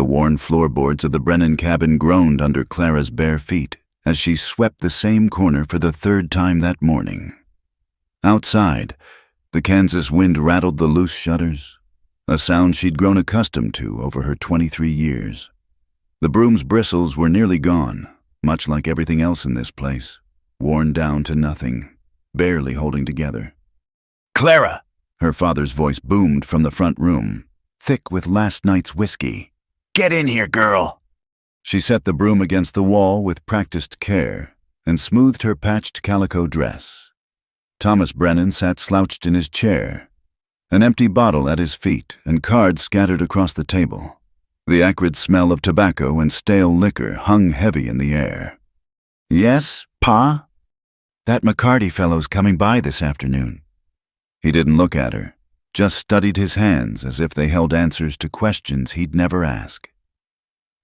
The worn floorboards of the Brennan cabin groaned under Clara's bare feet as she swept the same corner for the third time that morning. Outside, the Kansas wind rattled the loose shutters, a sound she'd grown accustomed to over her 23 years. The broom's bristles were nearly gone, much like everything else in this place, worn down to nothing, barely holding together. "Clara!" Her father's voice boomed from the front room, thick with last night's whiskey. "Get in here, girl!" She set the broom against the wall with practiced care and smoothed her patched calico dress. Thomas Brennan sat slouched in his chair, an empty bottle at his feet and cards scattered across the table. The acrid smell of tobacco and stale liquor hung heavy in the air. "Yes, Pa? That McCarty fellow's coming by this afternoon." He didn't look at her, just studied his hands as if they held answers to questions he'd never ask.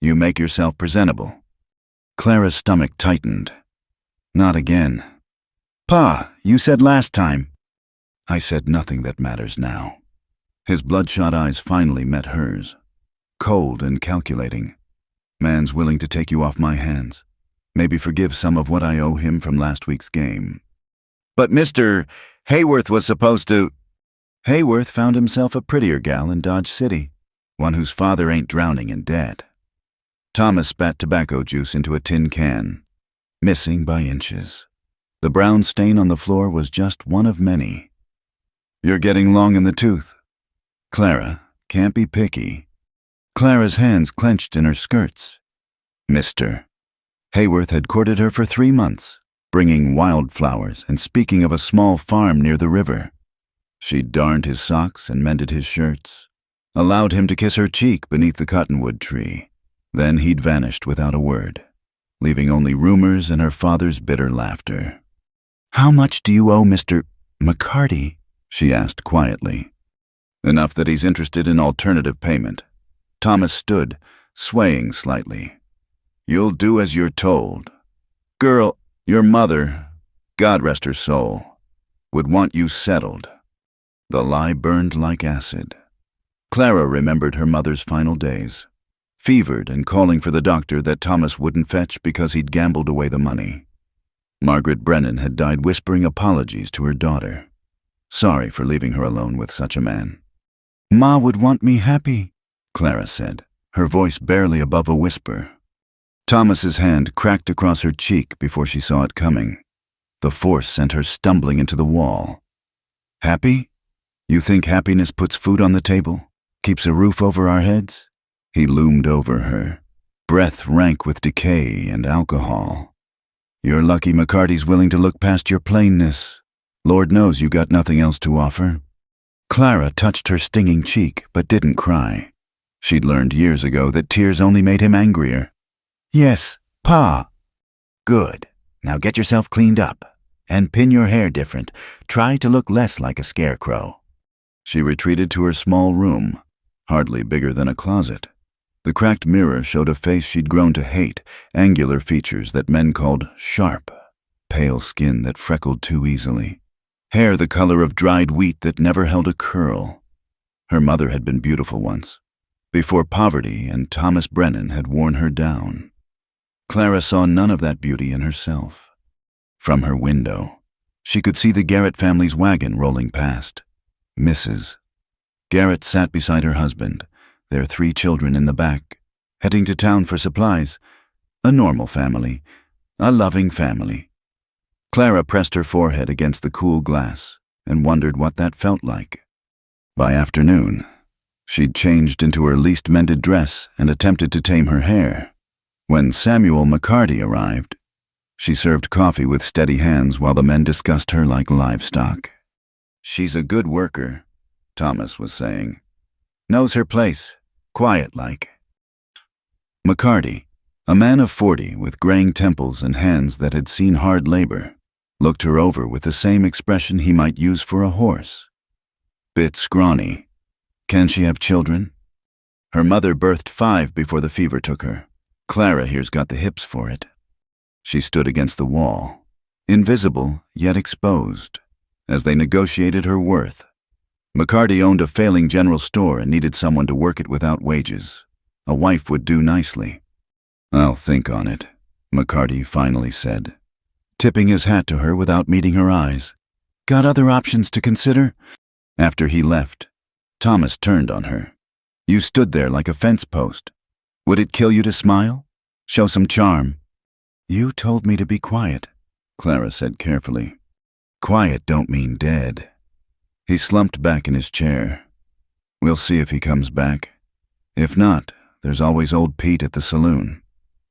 "You make yourself presentable." Clara's stomach tightened. "Not again." "Pa, you said last time." "I said nothing that matters now." His bloodshot eyes finally met hers, cold and calculating. "Man's willing to take you off my hands. Maybe forgive some of what I owe him from last week's game." "But Mr. Hayworth was supposed to—" Hayworth found himself a prettier gal in Dodge City, one whose father ain't drowning in debt. Thomas spat tobacco juice into a tin can, missing by inches. The brown stain on the floor was just one of many. "You're getting long in the tooth." "Clara, can't be picky." Clara's hands clenched in her skirts. "Mr." Hayworth had courted her for 3 months, bringing wildflowers and speaking of a small farm near the river. She'd darned his socks and mended his shirts, allowed him to kiss her cheek beneath the cottonwood tree. Then he'd vanished without a word, leaving only rumors and her father's bitter laughter. "How much do you owe Mr. McCarty?" she asked quietly. "Enough that he's interested in alternative payment." Thomas stood, swaying slightly. "You'll do as you're told. Girl, your mother, God rest her soul, would want you settled." The lie burned like acid. Clara remembered her mother's final days, fevered and calling for the doctor that Thomas wouldn't fetch because he'd gambled away the money. Margaret Brennan had died whispering apologies to her daughter, sorry for leaving her alone with such a man. "Ma would want me happy," Clara said, her voice barely above a whisper. Thomas's hand cracked across her cheek before she saw it coming. The force sent her stumbling into the wall. "Happy? You think happiness puts food on the table, keeps a roof over our heads?" He loomed over her, breath rank with decay and alcohol. "You're lucky McCarty's willing to look past your plainness. Lord knows you got nothing else to offer." Clara touched her stinging cheek but didn't cry. She'd learned years ago that tears only made him angrier. "Yes, Pa." "Good. Now get yourself cleaned up and pin your hair different. Try to look less like a scarecrow." She retreated to her small room, hardly bigger than a closet. The cracked mirror showed a face she'd grown to hate, angular features that men called sharp, pale skin that freckled too easily, hair the color of dried wheat that never held a curl. Her mother had been beautiful once, before poverty and Thomas Brennan had worn her down. Clara saw none of that beauty in herself. From her window, she could see the Garrett family's wagon rolling past. Mrs. Garrett sat beside her husband, their 3 children in the back, heading to town for supplies. A normal family, a loving family. Clara pressed her forehead against the cool glass and wondered what that felt like. By afternoon, she'd changed into her least mended dress and attempted to tame her hair. When Samuel McCarty arrived, she served coffee with steady hands while the men discussed her like livestock. "She's a good worker," Thomas was saying. "Knows her place, quiet-like." McCarty, a man of 40 with graying temples and hands that had seen hard labor, looked her over with the same expression he might use for a horse. "Bit scrawny. Can she have children?" "Her mother birthed 5 before the fever took her. Clara here's got the hips for it." She stood against the wall, invisible yet exposed, as they negotiated her worth. McCarty owned a failing general store and needed someone to work it without wages. A wife would do nicely. "I'll think on it," McCarty finally said, tipping his hat to her without meeting her eyes. "Got other options to consider?" After he left, Thomas turned on her. "You stood there like a fence post. Would it kill you to smile? Show some charm?" "You told me to be quiet," Clara said carefully. "Quiet don't mean dead." He slumped back in his chair. "We'll see if he comes back. If not, there's always old Pete at the saloon.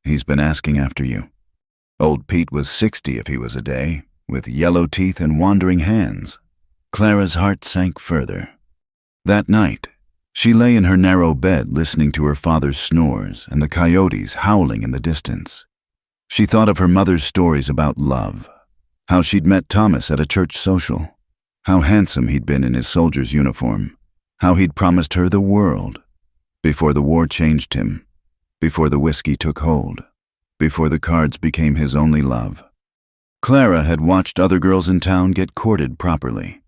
He's been asking after you." Old Pete was 60 if he was a day, with yellow teeth and wandering hands. Clara's heart sank further. That night, she lay in her narrow bed listening to her father's snores and the coyotes howling in the distance. She thought of her mother's stories about love, how she'd met Thomas at a church social, how handsome he'd been in his soldier's uniform, how he'd promised her the world, before the war changed him, before the whiskey took hold, before the cards became his only love. Clara had watched other girls in town get courted properly.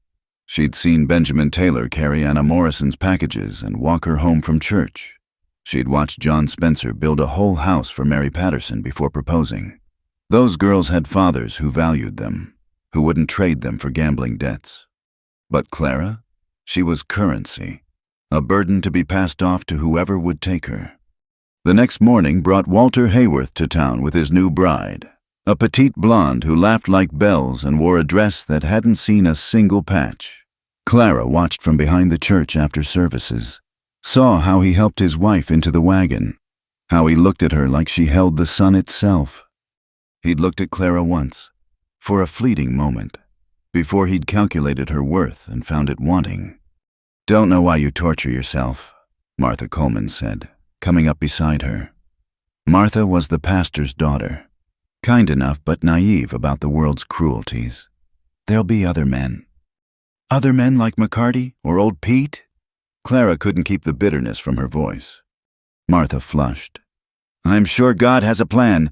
She'd seen Benjamin Taylor carry Anna Morrison's packages and walk her home from church. She'd watched John Spencer build a whole house for Mary Patterson before proposing. Those girls had fathers who valued them, who wouldn't trade them for gambling debts. But Clara? She was currency, a burden to be passed off to whoever would take her. The next morning brought Walter Hayworth to town with his new bride, a petite blonde who laughed like bells and wore a dress that hadn't seen a single patch. Clara watched from behind the church after services, saw how he helped his wife into the wagon, how he looked at her like she held the sun itself. He'd looked at Clara once, for a fleeting moment, before he'd calculated her worth and found it wanting. "Don't know why you torture yourself," Martha Coleman said, coming up beside her. Martha was the pastor's daughter, kind enough but naive about the world's cruelties. "There'll be other men." "Other men like McCarty or old Pete?" Clara couldn't keep the bitterness from her voice. Martha flushed. "I'm sure God has a plan."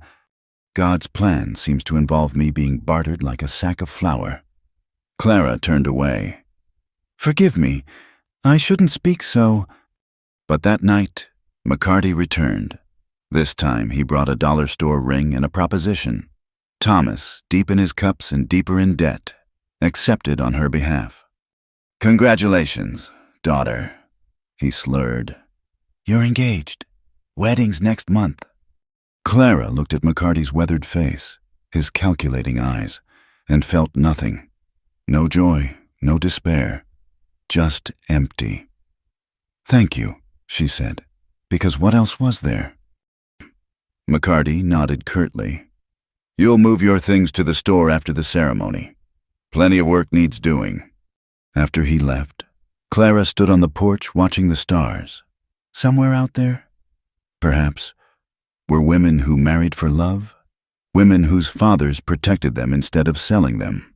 "God's plan seems to involve me being bartered like a sack of flour." Clara turned away. "Forgive me. I shouldn't speak so." But that night, McCarty returned. This time he brought a dollar store ring and a proposition. Thomas, deep in his cups and deeper in debt, accepted on her behalf. "Congratulations, daughter," he slurred. "You're engaged. Wedding's next month." Clara looked at McCarty's weathered face, his calculating eyes, and felt nothing. No joy, no despair, just empty. "Thank you," she said, "because what else was there?" McCarty nodded curtly. "You'll move your things to the store after the ceremony. Plenty of work needs doing." After he left, Clara stood on the porch watching the stars. Somewhere out there, perhaps, were women who married for love, women whose fathers protected them instead of selling them,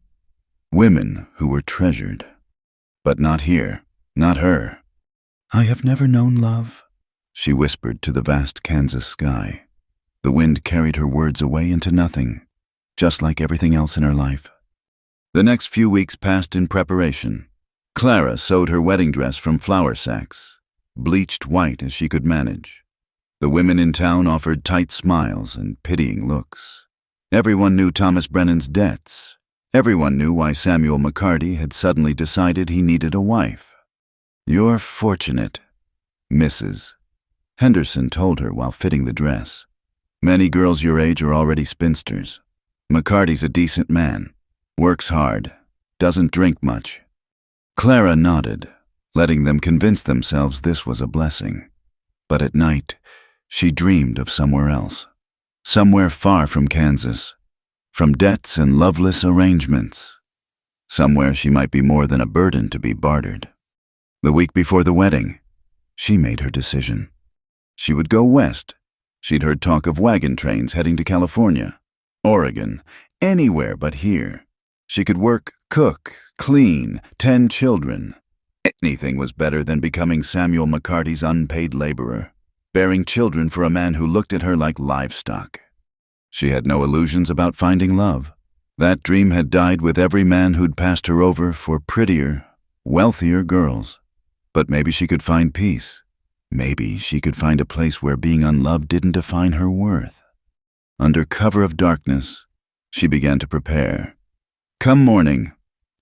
women who were treasured. But not here, not her. "I have never known love," she whispered to the vast Kansas sky. The wind carried her words away into nothing, just like everything else in her life. The next few weeks passed in preparation. Clara sewed her wedding dress from flour sacks, bleached white as she could manage. The women in town offered tight smiles and pitying looks. Everyone knew Thomas Brennan's debts. Everyone knew why Samuel McCarty had suddenly decided he needed a wife. "You're fortunate, Mrs." Henderson told her while fitting the dress. "Many girls your age are already spinsters. McCarty's a decent man, works hard, doesn't drink much." Clara nodded, letting them convince themselves this was a blessing. But at night, she dreamed of somewhere else, somewhere far from Kansas, from debts and loveless arrangements, somewhere she might be more than a burden to be bartered. The week before the wedding, she made her decision. She would go west. She'd heard talk of wagon trains heading to California, Oregon, anywhere but here. She could work, cook, clean, tend children. Anything was better than becoming Samuel McCarty's unpaid laborer, bearing children for a man who looked at her like livestock. She had no illusions about finding love. That dream had died with every man who'd passed her over for prettier, wealthier girls. But maybe she could find peace. Maybe she could find a place where being unloved didn't define her worth. Under cover of darkness, she began to prepare. Come morning,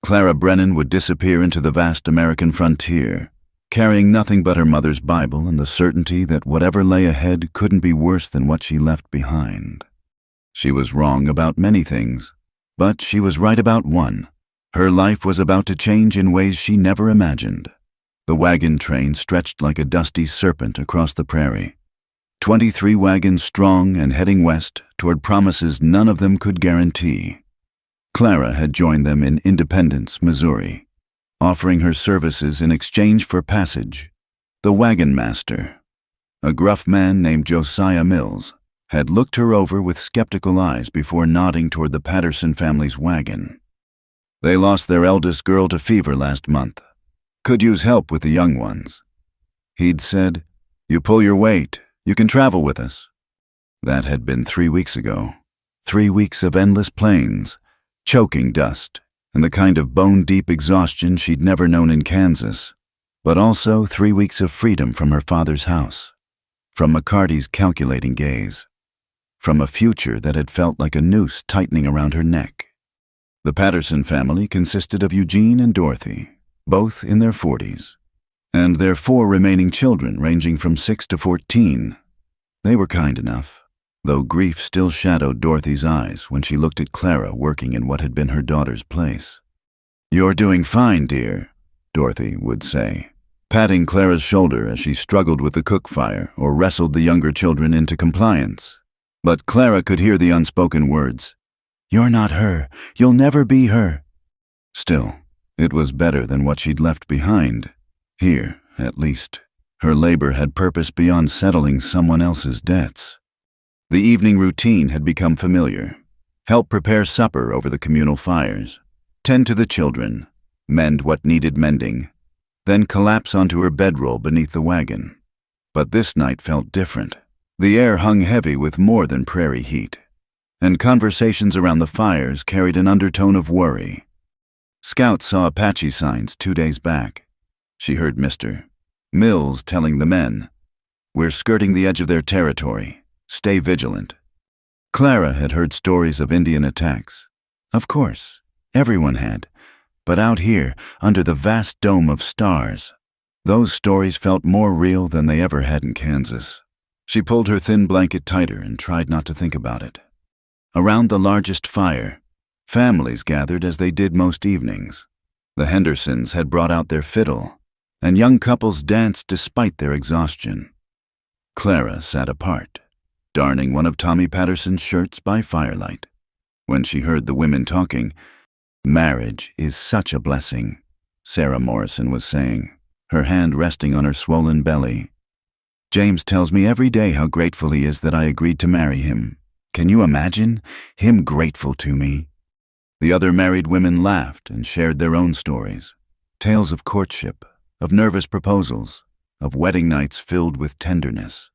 Clara Brennan would disappear into the vast American frontier, carrying nothing but her mother's Bible and the certainty that whatever lay ahead couldn't be worse than what she left behind. She was wrong about many things, but she was right about one. Her life was about to change in ways she never imagined. The wagon train stretched like a dusty serpent across the prairie. 23 wagons strong and heading west toward promises none of them could guarantee. Clara had joined them in Independence, Missouri, offering her services in exchange for passage. The wagon master, a gruff man named Josiah Mills, had looked her over with skeptical eyes before nodding toward the Patterson family's wagon. They lost their eldest girl to fever last month. Could use help with the young ones. He'd said, "You pull your weight, you can travel with us." That had been 3 weeks ago. 3 weeks of endless plains, choking dust, and the kind of bone-deep exhaustion she'd never known in Kansas, but also 3 weeks of freedom from her father's house, from McCarty's calculating gaze, from a future that had felt like a noose tightening around her neck. The Patterson family consisted of Eugene and Dorothy, both in their 40s, and their 4 remaining children ranging from 6 to 14. They were kind enough, though grief still shadowed Dorothy's eyes when she looked at Clara working in what had been her daughter's place. "You're doing fine, dear," Dorothy would say, patting Clara's shoulder as she struggled with the cook fire or wrestled the younger children into compliance. But Clara could hear the unspoken words, "You're not her. You'll never be her." Still, it was better than what she'd left behind. Here, at least, her labor had purpose beyond settling someone else's debts. The evening routine had become familiar. Help prepare supper over the communal fires, tend to the children, mend what needed mending, then collapse onto her bedroll beneath the wagon. But this night felt different. The air hung heavy with more than prairie heat, and conversations around the fires carried an undertone of worry. Scouts saw Apache signs 2 days back. She heard Mr. Mills telling the men, "We're skirting the edge of their territory. Stay vigilant." Clara had heard stories of Indian attacks. Of course, everyone had. But out here, under the vast dome of stars, those stories felt more real than they ever had in Kansas. She pulled her thin blanket tighter and tried not to think about it. Around the largest fire, families gathered as they did most evenings. The Hendersons had brought out their fiddle, and young couples danced despite their exhaustion. Clara sat apart, darning one of Tommy Patterson's shirts by firelight. When she heard the women talking, "Marriage is such a blessing," Sarah Morrison was saying, her hand resting on her swollen belly. "James tells me every day how grateful he is that I agreed to marry him. Can you imagine? Him grateful to me." The other married women laughed and shared their own stories. Tales of courtship, of nervous proposals, of wedding nights filled with tenderness.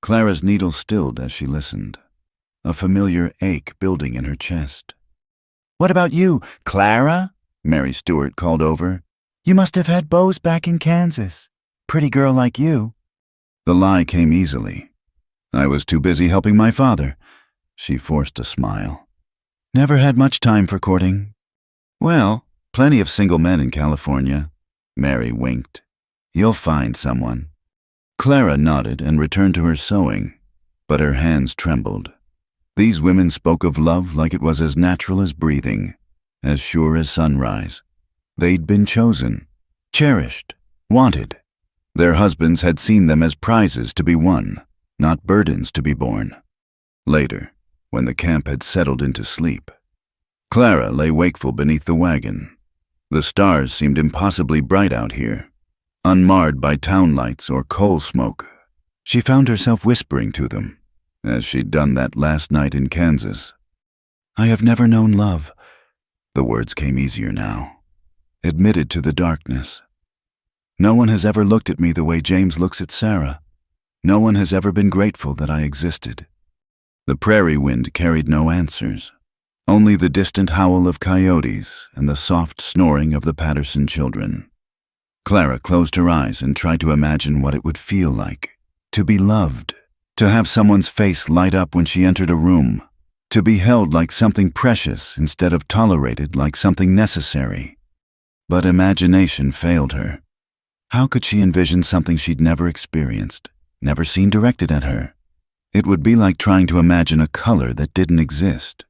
Clara's needle stilled as she listened, a familiar ache building in her chest. "What about you, Clara?" Mary Stewart called over. "You must have had beaus back in Kansas. Pretty girl like you." The lie came easily. "I was too busy helping my father." She forced a smile. "Never had much time for courting." "Well, plenty of single men in California." Mary winked. "You'll find someone." Clara nodded and returned to her sewing, but her hands trembled. These women spoke of love like it was as natural as breathing, as sure as sunrise. They'd been chosen, cherished, wanted. Their husbands had seen them as prizes to be won, not burdens to be borne. Later, when the camp had settled into sleep, Clara lay wakeful beneath the wagon. The stars seemed impossibly bright out here, unmarred by town lights or coal smoke. She found herself whispering to them, as she'd done that last night in Kansas. "I have never known love." The words came easier now, admitted to the darkness. "No one has ever looked at me the way James looks at Sarah. No one has ever been grateful that I existed." The prairie wind carried no answers, only the distant howl of coyotes and the soft snoring of the Patterson children. Clara closed her eyes and tried to imagine what it would feel like. To be loved. To have someone's face light up when she entered a room. To be held like something precious instead of tolerated like something necessary. But imagination failed her. How could she envision something she'd never experienced, never seen directed at her? It would be like trying to imagine a color that didn't exist.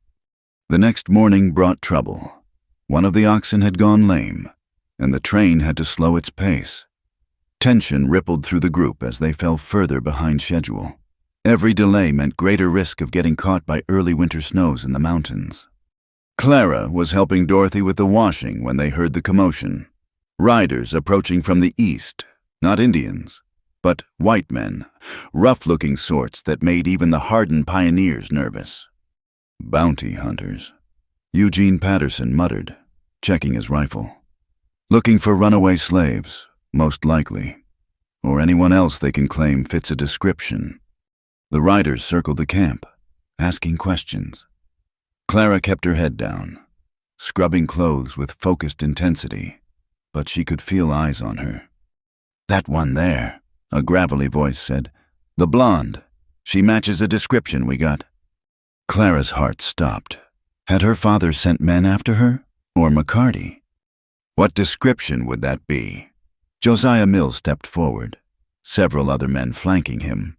The next morning brought trouble. One of the oxen had gone lame, and the train had to slow its pace. Tension rippled through the group as they fell further behind schedule. Every delay meant greater risk of getting caught by early winter snows in the mountains. Clara was helping Dorothy with the washing when they heard the commotion. Riders approaching from the east, not Indians, but white men, rough-looking sorts that made even the hardened pioneers nervous. Bounty hunters, Eugene Patterson muttered, checking his rifle. Looking for runaway slaves, most likely, or anyone else they can claim fits a description. The riders circled the camp, asking questions. Clara kept her head down, scrubbing clothes with focused intensity, but she could feel eyes on her. "That one there," a gravelly voice said. "The blonde. She matches a description we got." Clara's heart stopped. Had her father sent men after her, or McCarty? What description would that be? Josiah Mills stepped forward, several other men flanking him.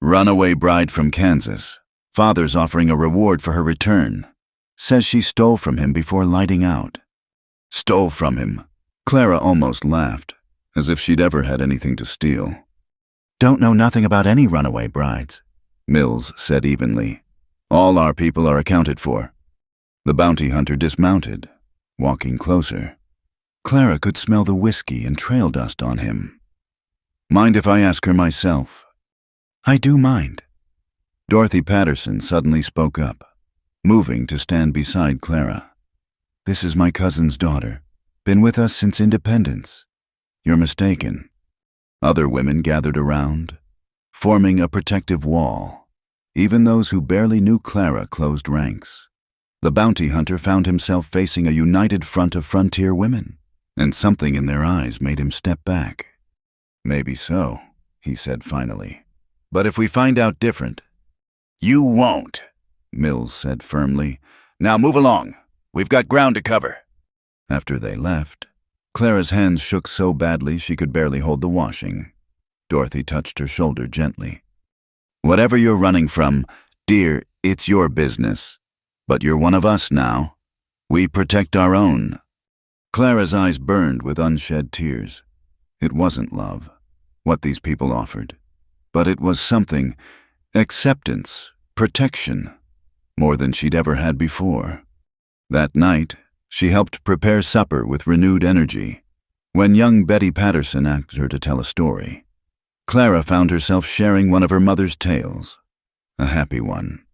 "Runaway bride from Kansas. Father's offering a reward for her return. Says she stole from him before lighting out." Stole from him? Clara almost laughed, as if she'd ever had anything to steal. "Don't know nothing about any runaway brides," Mills said evenly. "All our people are accounted for." The bounty hunter dismounted, walking closer. Clara could smell the whiskey and trail dust on him. "Mind if I ask her myself?" "I do mind." Dorothy Patterson suddenly spoke up, moving to stand beside Clara. "This is my cousin's daughter. Been with us since independence." "You're mistaken." Other women gathered around, forming a protective wall. Even those who barely knew Clara closed ranks. The bounty hunter found himself facing a united front of frontier women, and something in their eyes made him step back. "Maybe so," he said finally. "But if we find out different—" "You won't," Mills said firmly. "Now move along. We've got ground to cover." After they left, Clara's hands shook so badly she could barely hold the washing. Dorothy touched her shoulder gently. "Whatever you're running from, dear, it's your business. But you're one of us now. We protect our own." Clara's eyes burned with unshed tears. It wasn't love, what these people offered. But it was something, acceptance, protection, more than she'd ever had before. That night, she helped prepare supper with renewed energy. When young Betty Patterson asked her to tell a story, Clara found herself sharing one of her mother's tales, a happy one.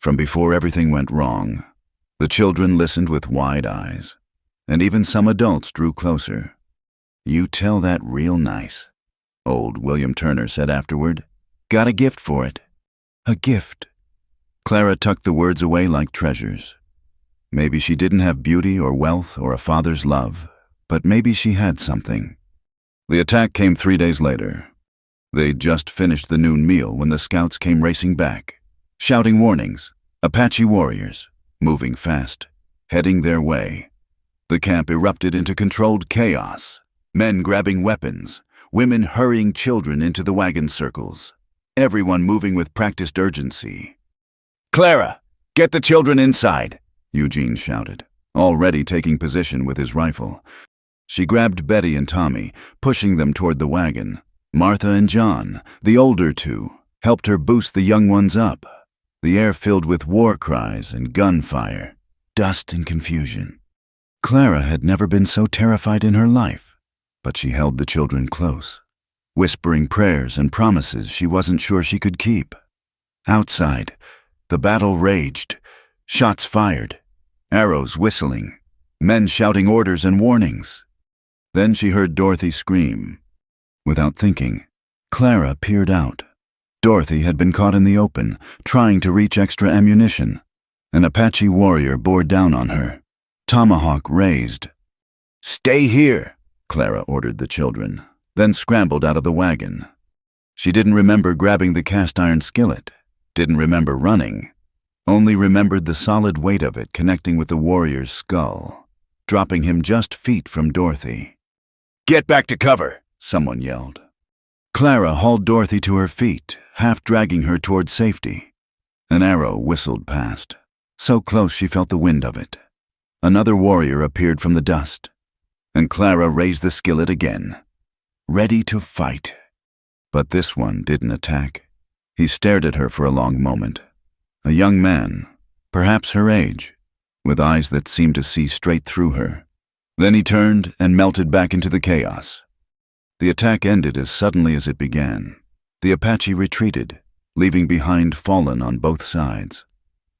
From before everything went wrong, the children listened with wide eyes, and even some adults drew closer. "You tell that real nice," old William Turner said afterward. "Got a gift for it." A gift. Clara tucked the words away like treasures. Maybe she didn't have beauty or wealth or a father's love, but maybe she had something. The attack came 3 days later. They'd just finished the noon meal when the scouts came racing back, shouting warnings. Apache warriors, moving fast, heading their way. The camp erupted into controlled chaos. Men grabbing weapons, women hurrying children into the wagon circles. Everyone moving with practiced urgency. "Clara, get the children inside," Eugene shouted, already taking position with his rifle. She grabbed Betty and Tommy, pushing them toward the wagon. Martha and John, the older two, helped her boost the young ones up. The air filled with war cries and gunfire, dust and confusion. Clara had never been so terrified in her life, but she held the children close, whispering prayers and promises she wasn't sure she could keep. Outside, the battle raged, shots fired, arrows whistling, men shouting orders and warnings. Then she heard Dorothy scream. Without thinking, Clara peered out. Dorothy had been caught in the open, trying to reach extra ammunition. An Apache warrior bore down on her, tomahawk raised. "Stay here," Clara ordered the children, then scrambled out of the wagon. She didn't remember grabbing the cast-iron skillet, didn't remember running, only remembered the solid weight of it connecting with the warrior's skull, dropping him just feet from Dorothy. "Get back to cover!" someone yelled. Clara hauled Dorothy to her feet, half dragging her toward safety. An arrow whistled past, so close she felt the wind of it. Another warrior appeared from the dust, and Clara raised the skillet again, ready to fight. But this one didn't attack. He stared at her for a long moment. A young man, perhaps her age, with eyes that seemed to see straight through her. Then he turned and melted back into the chaos. The attack ended as suddenly as it began. The Apache retreated, leaving behind fallen on both sides.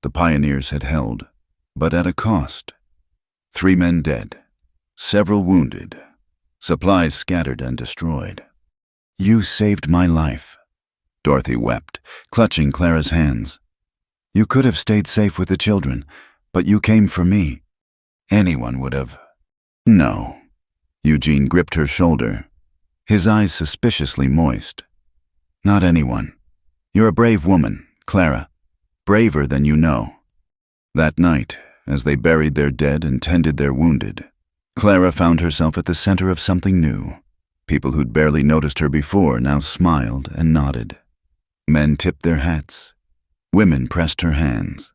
The pioneers had held, but at a cost. 3 men dead, several wounded, supplies scattered and destroyed. "You saved my life," Dorothy wept, clutching Clara's hands. "You could have stayed safe with the children, but you came for me. Anyone would have." "No." Eugene gripped her shoulder, his eyes suspiciously moist. "Not anyone. You're a brave woman, Clara. Braver than you know." That night, as they buried their dead and tended their wounded, Clara found herself at the center of something new. People who'd barely noticed her before now smiled and nodded. Men tipped their hats. Women pressed her hands.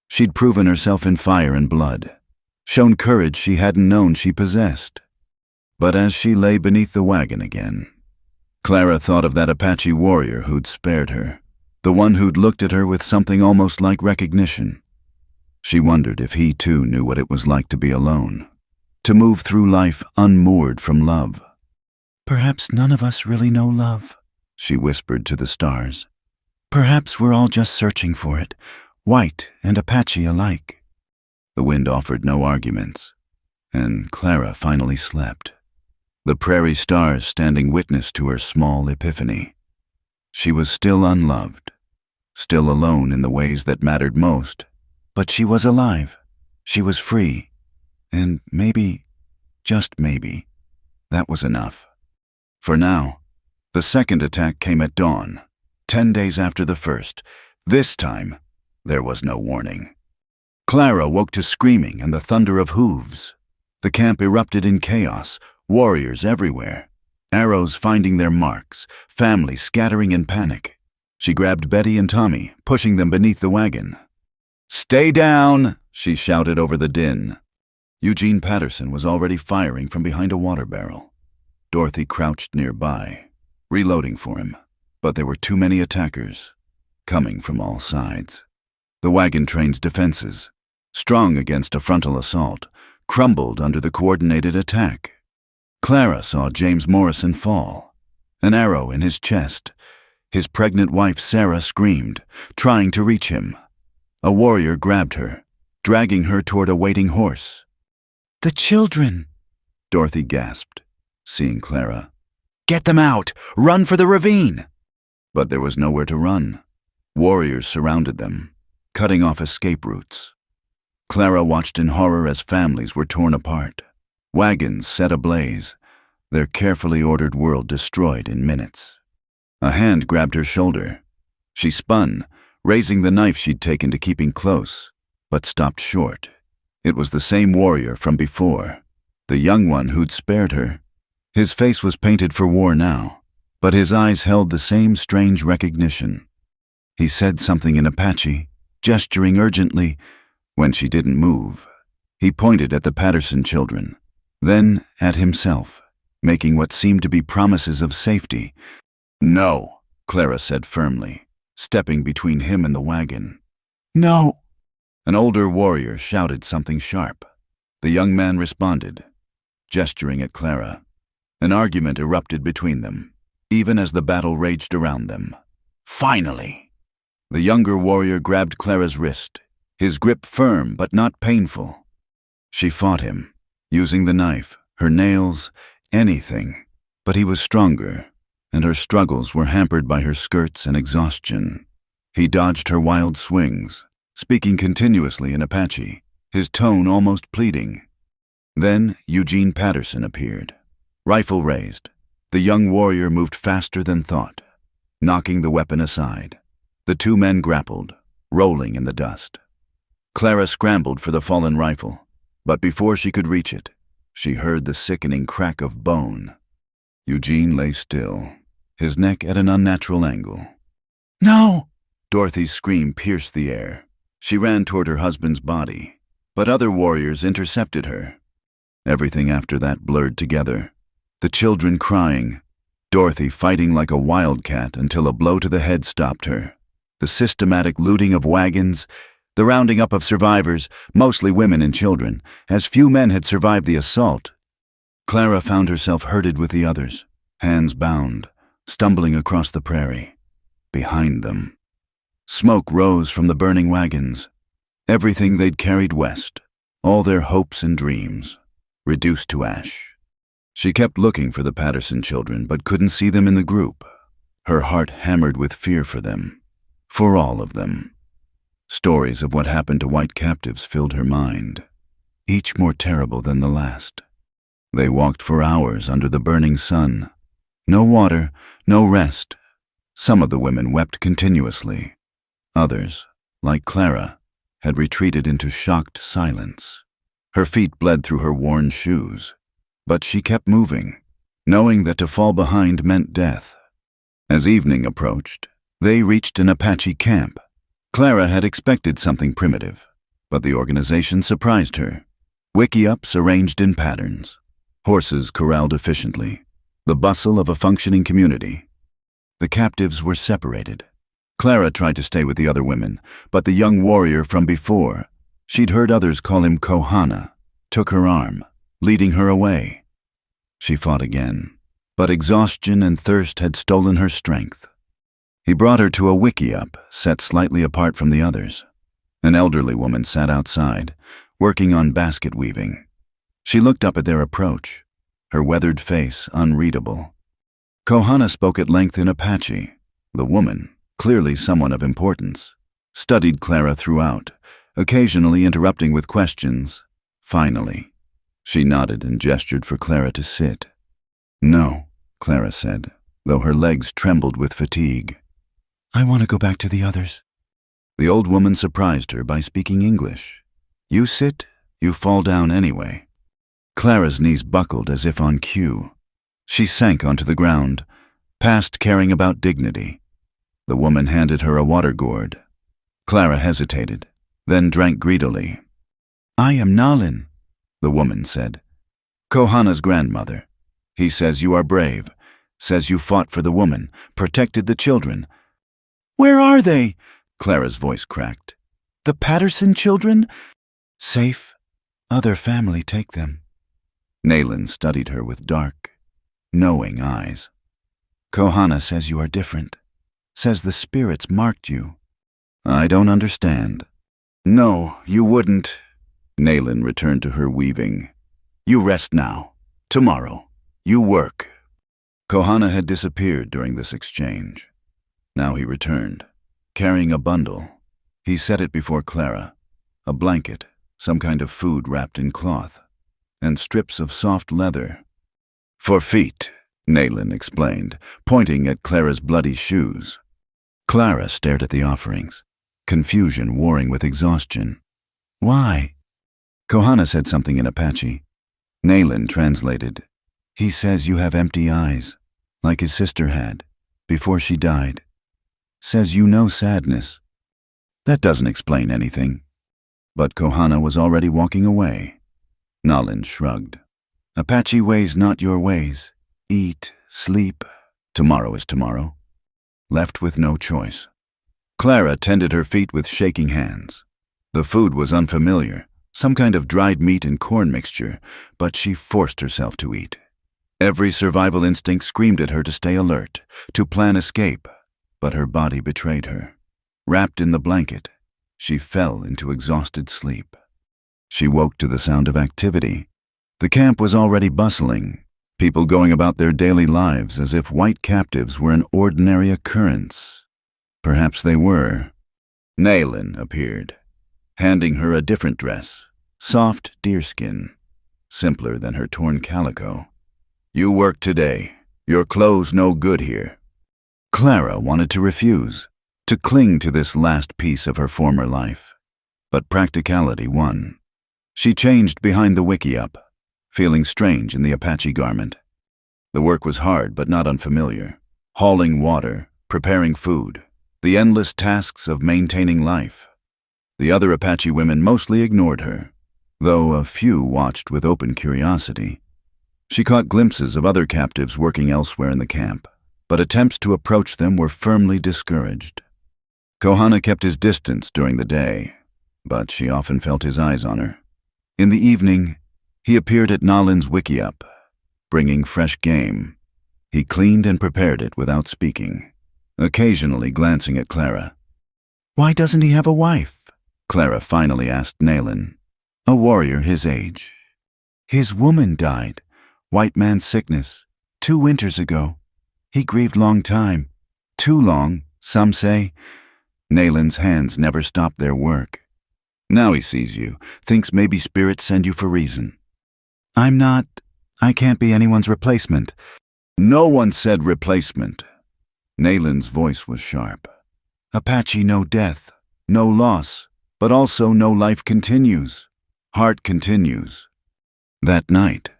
She'd proven herself in fire and blood, shown courage she hadn't known she possessed. But as she lay beneath the wagon again, Clara thought of that Apache warrior who'd spared her, the one who'd looked at her with something almost like recognition. She wondered if he too knew what it was like to be alone, to move through life unmoored from love. "Perhaps none of us really know love," she whispered to the stars. "Perhaps we're all just searching for it, white and Apache alike." The wind offered no arguments, and Clara finally slept, the prairie stars standing witness to her small epiphany. She was still unloved, still alone in the ways that mattered most, but she was alive, she was free, and maybe, just maybe, that was enough. For now, the second attack came at dawn, 10 days after the first. This time, there was no warning. Clara woke to screaming and the thunder of hooves. The camp erupted in chaos, warriors everywhere, arrows finding their marks, families scattering in panic. She grabbed Betty and Tommy, pushing them beneath the wagon. "Stay down!" she shouted over the din. Eugene Patterson was already firing from behind a water barrel. Dorothy crouched nearby, reloading for him, but there were too many attackers, coming from all sides. The wagon train's defenses, strong against a frontal assault, crumbled under the coordinated attack. Clara saw James Morrison fall, an arrow in his chest. His pregnant wife Sarah screamed, trying to reach him. A warrior grabbed her, dragging her toward a waiting horse. "The children!" Dorothy gasped, seeing Clara. "Get them out! Run for the ravine!" But there was nowhere to run. Warriors surrounded them, cutting off escape routes. Clara watched in horror as families were torn apart, wagons set ablaze, their carefully ordered world destroyed in minutes. A hand grabbed her shoulder. She spun, raising the knife she'd taken to keeping close, but stopped short. It was the same warrior from before, the young one who'd spared her. His face was painted for war now, but his eyes held the same strange recognition. He said something in Apache, gesturing urgently. When she didn't move, he pointed at the Patterson children, then at himself, making what seemed to be promises of safety. "No," Clara said firmly, stepping between him and the wagon. "No!" An older warrior shouted something sharp. The young man responded, gesturing at Clara. An argument erupted between them, even as the battle raged around them. "Finally!" The younger warrior grabbed Clara's wrist, his grip firm but not painful. She fought him, using the knife, her nails, anything, but he was stronger, and her struggles were hampered by her skirts and exhaustion. He dodged her wild swings, speaking continuously in Apache, his tone almost pleading. Then Eugene Patterson appeared, Rifle raised, the young warrior moved faster than thought, knocking the weapon aside. The two men grappled, rolling in the dust. Clara scrambled for the fallen rifle, but before she could reach it, she heard the sickening crack of bone. Eugene lay still, his neck at an unnatural angle. "No!" Dorothy's scream pierced the air. She ran toward her husband's body, but other warriors intercepted her. Everything after that blurred together. The children crying, Dorothy fighting like a wildcat until a blow to the head stopped her. The systematic looting of wagons, the rounding up of survivors, mostly women and children, as few men had survived the assault. Clara found herself herded with the others, hands bound, stumbling across the prairie. Behind them, smoke rose from the burning wagons. Everything they'd carried west, all their hopes and dreams, reduced to ash. She kept looking for the Patterson children, but couldn't see them in the group. Her heart hammered with fear for them, for all of them. Stories of what happened to white captives filled her mind, each more terrible than the last. They walked for hours under the burning sun. No water, no rest. Some of the women wept continuously. Others, like Clara, had retreated into shocked silence. Her feet bled through her worn shoes, but she kept moving, knowing that to fall behind meant death. As evening approached, they reached an Apache camp. Clara had expected something primitive, but the organization surprised her. Wiki-ups arranged in patterns, horses corralled efficiently, the bustle of a functioning community. The captives were separated. Clara tried to stay with the other women, but the young warrior from before, she'd heard others call him Kohana, took her arm, leading her away. She fought again, but exhaustion and thirst had stolen her strength. He brought her to a wiki-up set slightly apart from the others. An elderly woman sat outside, working on basket weaving. She looked up at their approach, her weathered face unreadable. Kohana spoke at length in Apache. The woman, clearly someone of importance, studied Clara throughout, occasionally interrupting with questions. Finally, she nodded and gestured for Clara to sit. "No," Clara said, though her legs trembled with fatigue. "I want to go back to the others." The old woman surprised her by speaking English. "You sit, you fall down anyway." Clara's knees buckled as if on cue. She sank onto the ground, past caring about dignity. The woman handed her a water gourd. Clara hesitated, then drank greedily. "I am Nalin," the woman said. "Kohana's grandmother. He says you are brave, says you fought for the woman, protected the children." "Where are they?" Clara's voice cracked. "The Patterson children?" "Safe. Other family take them." Nalin studied her with dark, knowing eyes. "Kohana says you are different. Says the spirits marked you." "I don't understand." "No, you wouldn't." Nalin returned to her weaving. "You rest now. Tomorrow, you work." Kohana had disappeared during this exchange. Now he returned, carrying a bundle. He set it before Clara, a blanket, some kind of food wrapped in cloth, and strips of soft leather. "For feet," Nalin explained, pointing at Clara's bloody shoes. Clara stared at the offerings, confusion warring with exhaustion. "Why?" Kohana said something in Apache. Nalin translated. "He says you have empty eyes, like his sister had, before she died. Says you know sadness." That doesn't explain anything. But Kohana was already walking away. Nalin shrugged. "Apache ways not your ways. Eat, sleep. Tomorrow is tomorrow." Left with no choice. Clara tended her feet with shaking hands. The food was unfamiliar, some kind of dried meat and corn mixture, but she forced herself to eat. Every survival instinct screamed at her to stay alert, to plan escape, but her body betrayed her. Wrapped in the blanket, she fell into exhausted sleep. She woke to the sound of activity. The camp was already bustling, people going about their daily lives as if white captives were an ordinary occurrence. Perhaps they were. Nalin appeared, handing her a different dress, soft deerskin, simpler than her torn calico. You work today. Your clothes no good here. Clara wanted to refuse, to cling to this last piece of her former life. But practicality won. She changed behind the wickiup, feeling strange in the Apache garment. The work was hard but not unfamiliar. Hauling water, preparing food, the endless tasks of maintaining life. The other Apache women mostly ignored her, though a few watched with open curiosity. She caught glimpses of other captives working elsewhere in the camp, but attempts to approach them were firmly discouraged. Kohana kept his distance during the day, but she often felt his eyes on her. In the evening, he appeared at Nalin's wickiup, bringing fresh game. He cleaned and prepared it without speaking, occasionally glancing at Clara. "Why doesn't he have a wife?" Clara finally asked Nalin, a warrior his age. "His woman died. White man's sickness. 2 winters ago. He grieved long time. Too long, some say." Nalin's hands never stopped their work. "Now he sees you, thinks maybe spirits send you for reason." I can't be anyone's replacement." "No one said replacement." Nalin's voice was sharp. "Apache no death, no loss, but also no life continues. Heart continues." That night,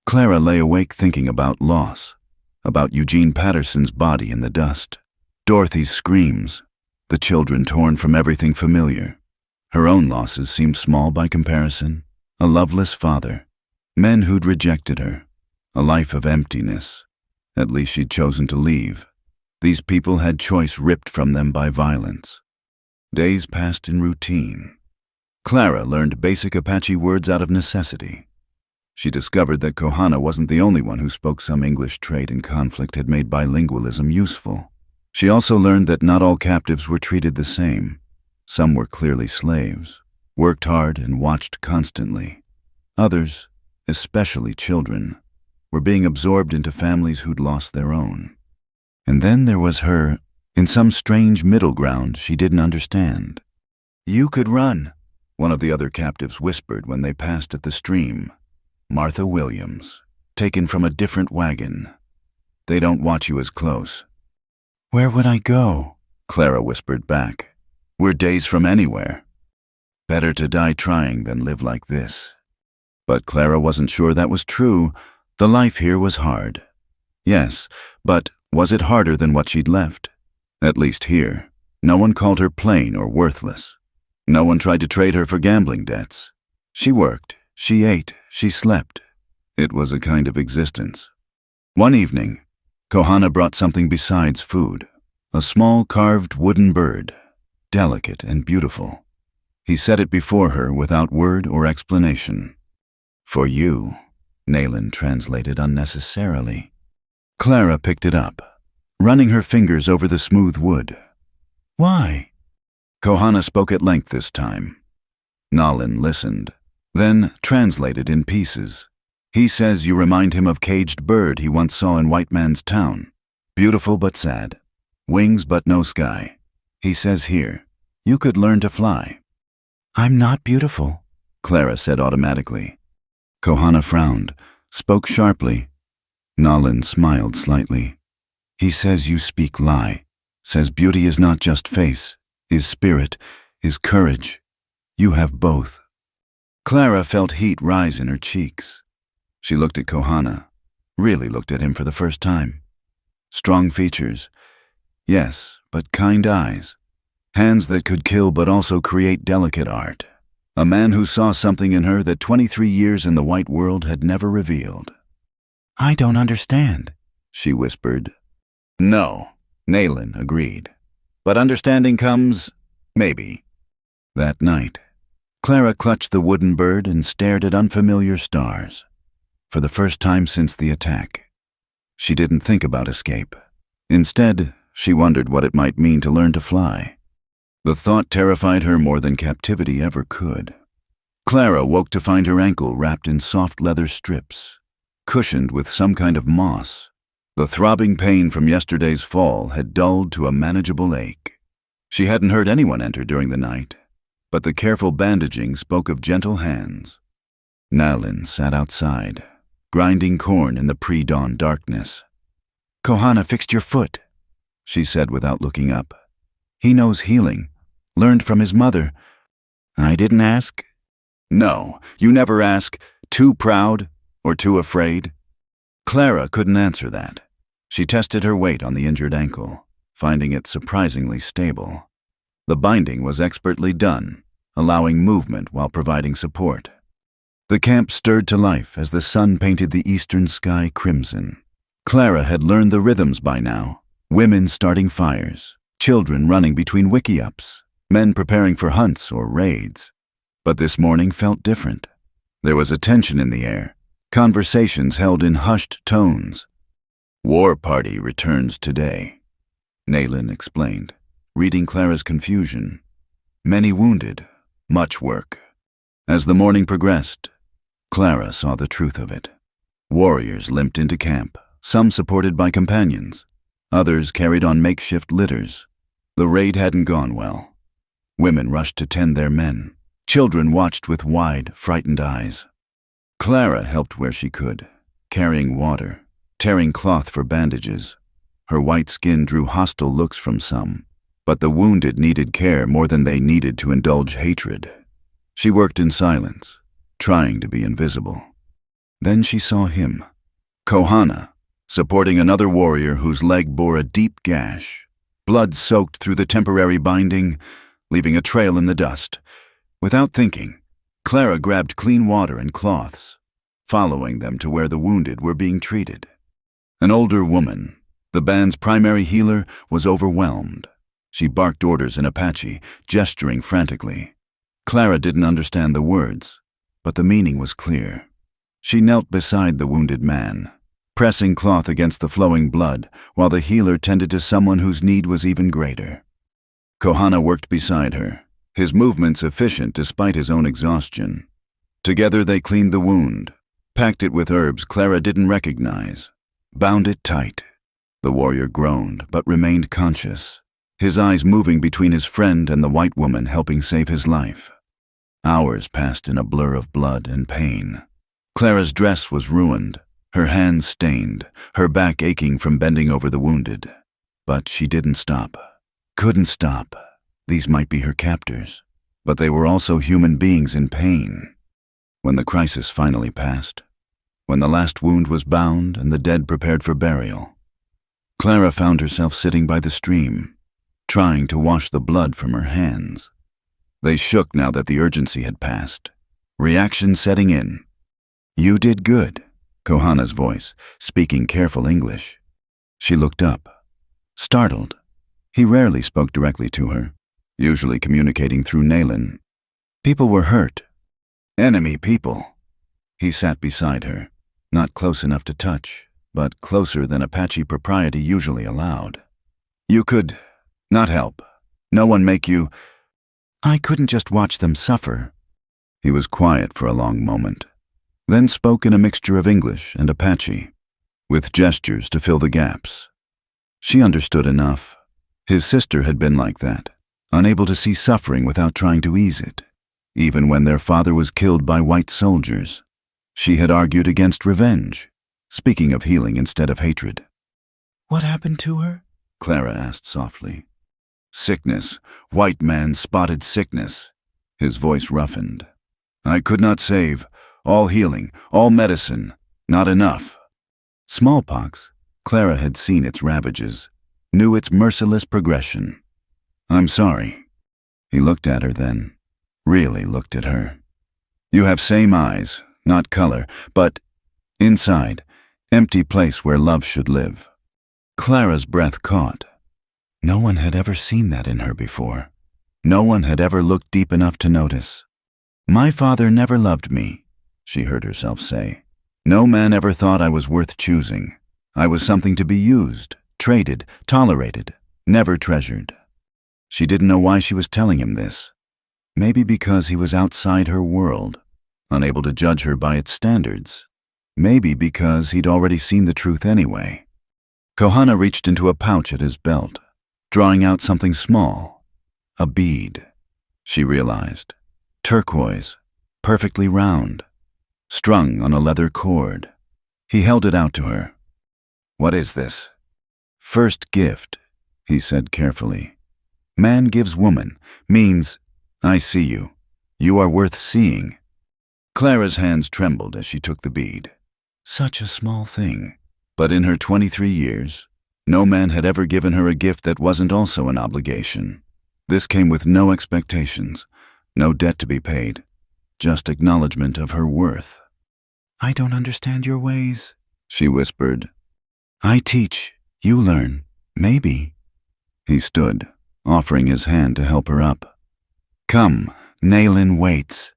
Clara lay awake thinking about loss, about Eugene Patterson's body in the dust, Dorothy's screams, the children torn from everything familiar. Her own losses seemed small by comparison. A loveless father, men who'd rejected her, a life of emptiness. At least she'd chosen to leave. These people had choice ripped from them by violence. Days passed in routine. Clara learned basic Apache words out of necessity. She discovered that Kohana wasn't the only one who spoke some English trait in conflict had made bilingualism useful. She also learned that not all captives were treated the same. Some were clearly slaves, worked hard and watched constantly. Others, especially children, were being absorbed into families who'd lost their own. And then there was her, in some strange middle ground she didn't understand. "You could run," one of the other captives whispered when they passed at the stream. "Martha Williams, taken from a different wagon. They don't watch you as close." "Where would I go?" Clara whispered back. "We're days from anywhere. Better to die trying than live like this." But Clara wasn't sure that was true. The life here was hard. Yes, but was it harder than what she'd left? At least here, no one called her plain or worthless. No one tried to trade her for gambling debts. She worked, she ate, she slept. It was a kind of existence. One evening, Kohana brought something besides food, a small carved wooden bird, delicate and beautiful. He set it before her without word or explanation. "For you," Nalin translated unnecessarily. Clara picked it up, running her fingers over the smooth wood. "Why?" Kohana spoke at length this time. Nalin listened, then translated in pieces. "He says you remind him of caged bird he once saw in White Man's town. Beautiful but sad. Wings but no sky. He says here, you could learn to fly." "I'm not beautiful," Clara said automatically. Kohana frowned, spoke sharply. Nalin smiled slightly. "He says you speak lie. Says beauty is not just face, is spirit, is courage. You have both." Clara felt heat rise in her cheeks. She looked at Kohana, really looked at him for the first time. Strong features, yes, but kind eyes. Hands that could kill but also create delicate art. A man who saw something in her that 23 years in the white world had never revealed. "I don't understand," she whispered. "No," Nalin agreed. "But understanding comes, maybe." That night, Clara clutched the wooden bird and stared at unfamiliar stars. For the first time since the attack, she didn't think about escape. Instead, she wondered what it might mean to learn to fly. The thought terrified her more than captivity ever could. Clara woke to find her ankle wrapped in soft leather strips, cushioned with some kind of moss. The throbbing pain from yesterday's fall had dulled to a manageable ache. She hadn't heard anyone enter during the night, but the careful bandaging spoke of gentle hands. Nalin sat outside, grinding corn in the pre-dawn darkness. "Kohana fixed your foot," she said without looking up. "He knows healing, learned from his mother." "I didn't ask." "No, you never ask. Too proud or too afraid?" Clara couldn't answer that. She tested her weight on the injured ankle, finding it surprisingly stable. The binding was expertly done, allowing movement while providing support. The camp stirred to life as the sun painted the eastern sky crimson. Clara had learned the rhythms by now: women starting fires, children running between wiki-ups, men preparing for hunts or raids. But this morning felt different. There was a tension in the air, conversations held in hushed tones. "War party returns today," Nayland explained, reading Clara's confusion. "Many wounded, much work." As the morning progressed, Clara saw the truth of it. Warriors limped into camp, some supported by companions. Others carried on makeshift litters. The raid hadn't gone well. Women rushed to tend their men. Children watched with wide, frightened eyes. Clara helped where she could, carrying water, tearing cloth for bandages. Her white skin drew hostile looks from some, but the wounded needed care more than they needed to indulge hatred. She worked in silence, trying to be invisible. Then she saw him, Kohana, supporting another warrior whose leg bore a deep gash. Blood soaked through the temporary binding, leaving a trail in the dust. Without thinking, Clara grabbed clean water and cloths, following them to where the wounded were being treated. An older woman, the band's primary healer, was overwhelmed. She barked orders in Apache, gesturing frantically. Clara didn't understand the words, but the meaning was clear. She knelt beside the wounded man, pressing cloth against the flowing blood, while the healer tended to someone whose need was even greater. Kohana worked beside her, his movements efficient despite his own exhaustion. Together they cleaned the wound, packed it with herbs Clara didn't recognize, bound it tight. The warrior groaned, but remained conscious, his eyes moving between his friend and the white woman helping save his life. Hours passed in a blur of blood and pain. Clara's dress was ruined, her hands stained, her back aching from bending over the wounded. But she didn't stop. Couldn't stop. These might be her captors, but they were also human beings in pain. When the crisis finally passed, when the last wound was bound and the dead prepared for burial, Clara found herself sitting by the stream, trying to wash the blood from her hands. They shook now that the urgency had passed, reaction setting in. "You did good," Kohana's voice, speaking careful English. She looked up, startled. He rarely spoke directly to her, usually communicating through Nayland. People were hurt. Enemy people. He sat beside her, not close enough to touch, but closer than Apache propriety usually allowed. "You could not help. No one make you—" "I couldn't just watch them suffer." He was quiet for a long moment, then spoke in a mixture of English and Apache, with gestures to fill the gaps. She understood enough. His sister had been like that, unable to see suffering without trying to ease it, even when their father was killed by white soldiers. She had argued against revenge, speaking of healing instead of hatred. "What happened to her?" Clara asked softly. "Sickness. White man spotted sickness." His voice roughened. "I could not save. All healing, all medicine. Not enough." Smallpox. Clara had seen its ravages, knew its merciless progression. "I'm sorry." He looked at her then, really looked at her. "You have same eyes, not color, but inside, empty place where love should live." Clara's breath caught. No one had ever seen that in her before. No one had ever looked deep enough to notice. "My father never loved me," she heard herself say. "No man ever thought I was worth choosing. I was something to be used, traded, tolerated, never treasured." She didn't know why she was telling him this. Maybe because he was outside her world, unable to judge her by its standards. Maybe because he'd already seen the truth anyway. Kohana reached into a pouch at his belt, drawing out something small. A bead, she realized. Turquoise, perfectly round, strung on a leather cord. He held it out to her. "What is this?" "First gift," he said carefully. "Man gives woman, means, I see you. You are worth seeing." Clara's hands trembled as she took the bead. Such a small thing. But in her 23 years, no man had ever given her a gift that wasn't also an obligation. This came with no expectations, no debt to be paid, just acknowledgement of her worth. "I don't understand your ways," she whispered. "I teach, you learn, maybe." He stood, offering his hand to help her up. "Come, Naylin waits."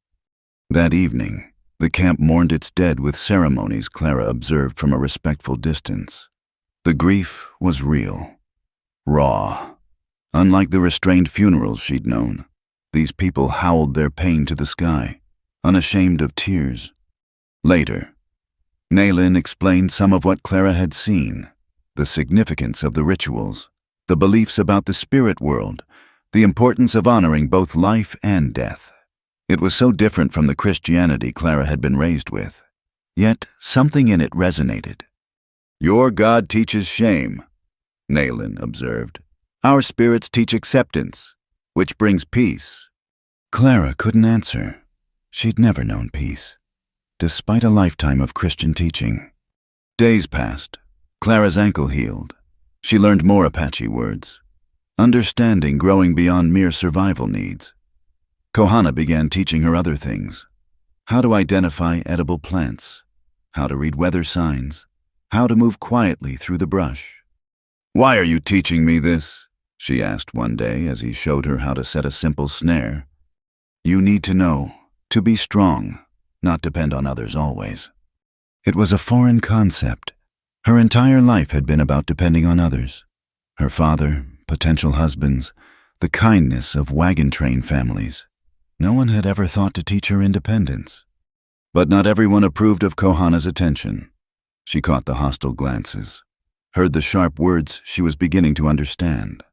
That evening, the camp mourned its dead with ceremonies Clara observed from a respectful distance. The grief was real, raw. Unlike the restrained funerals she'd known, these people howled their pain to the sky, unashamed of tears. Later, Naylin explained some of what Clara had seen, the significance of the rituals, the beliefs about the spirit world, the importance of honoring both life and death. It was so different from the Christianity Clara had been raised with, yet something in it resonated. "Your God teaches shame," Naylin observed. "Our spirits teach acceptance, which brings peace." Clara couldn't answer. She'd never known peace, despite a lifetime of Christian teaching. Days passed. Clara's ankle healed. She learned more Apache words, understanding growing beyond mere survival needs. Kohana began teaching her other things: how to identify edible plants, how to read weather signs, how to move quietly through the brush. "Why are you teaching me this?" she asked one day as he showed her how to set a simple snare. "You need to know, to be strong, not depend on others always." It was a foreign concept. Her entire life had been about depending on others. Her father, potential husbands, the kindness of wagon train families. No one had ever thought to teach her independence. But not everyone approved of Kohana's attention. She caught the hostile glances, heard the sharp words she was beginning to understand.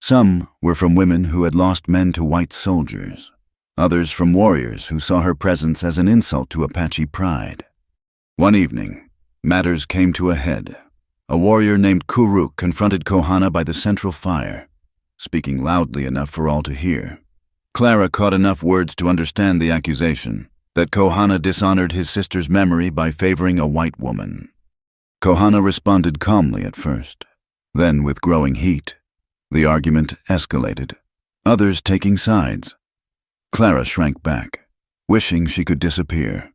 Some were from women who had lost men to white soldiers, others from warriors who saw her presence as an insult to Apache pride. One evening, matters came to a head. A warrior named Kuruk confronted Kohana by the central fire, speaking loudly enough for all to hear. Clara caught enough words to understand the accusation, that Kohana dishonored his sister's memory by favoring a white woman. Kohana responded calmly at first. Then, with growing heat, the argument escalated, others taking sides. Clara shrank back, wishing she could disappear,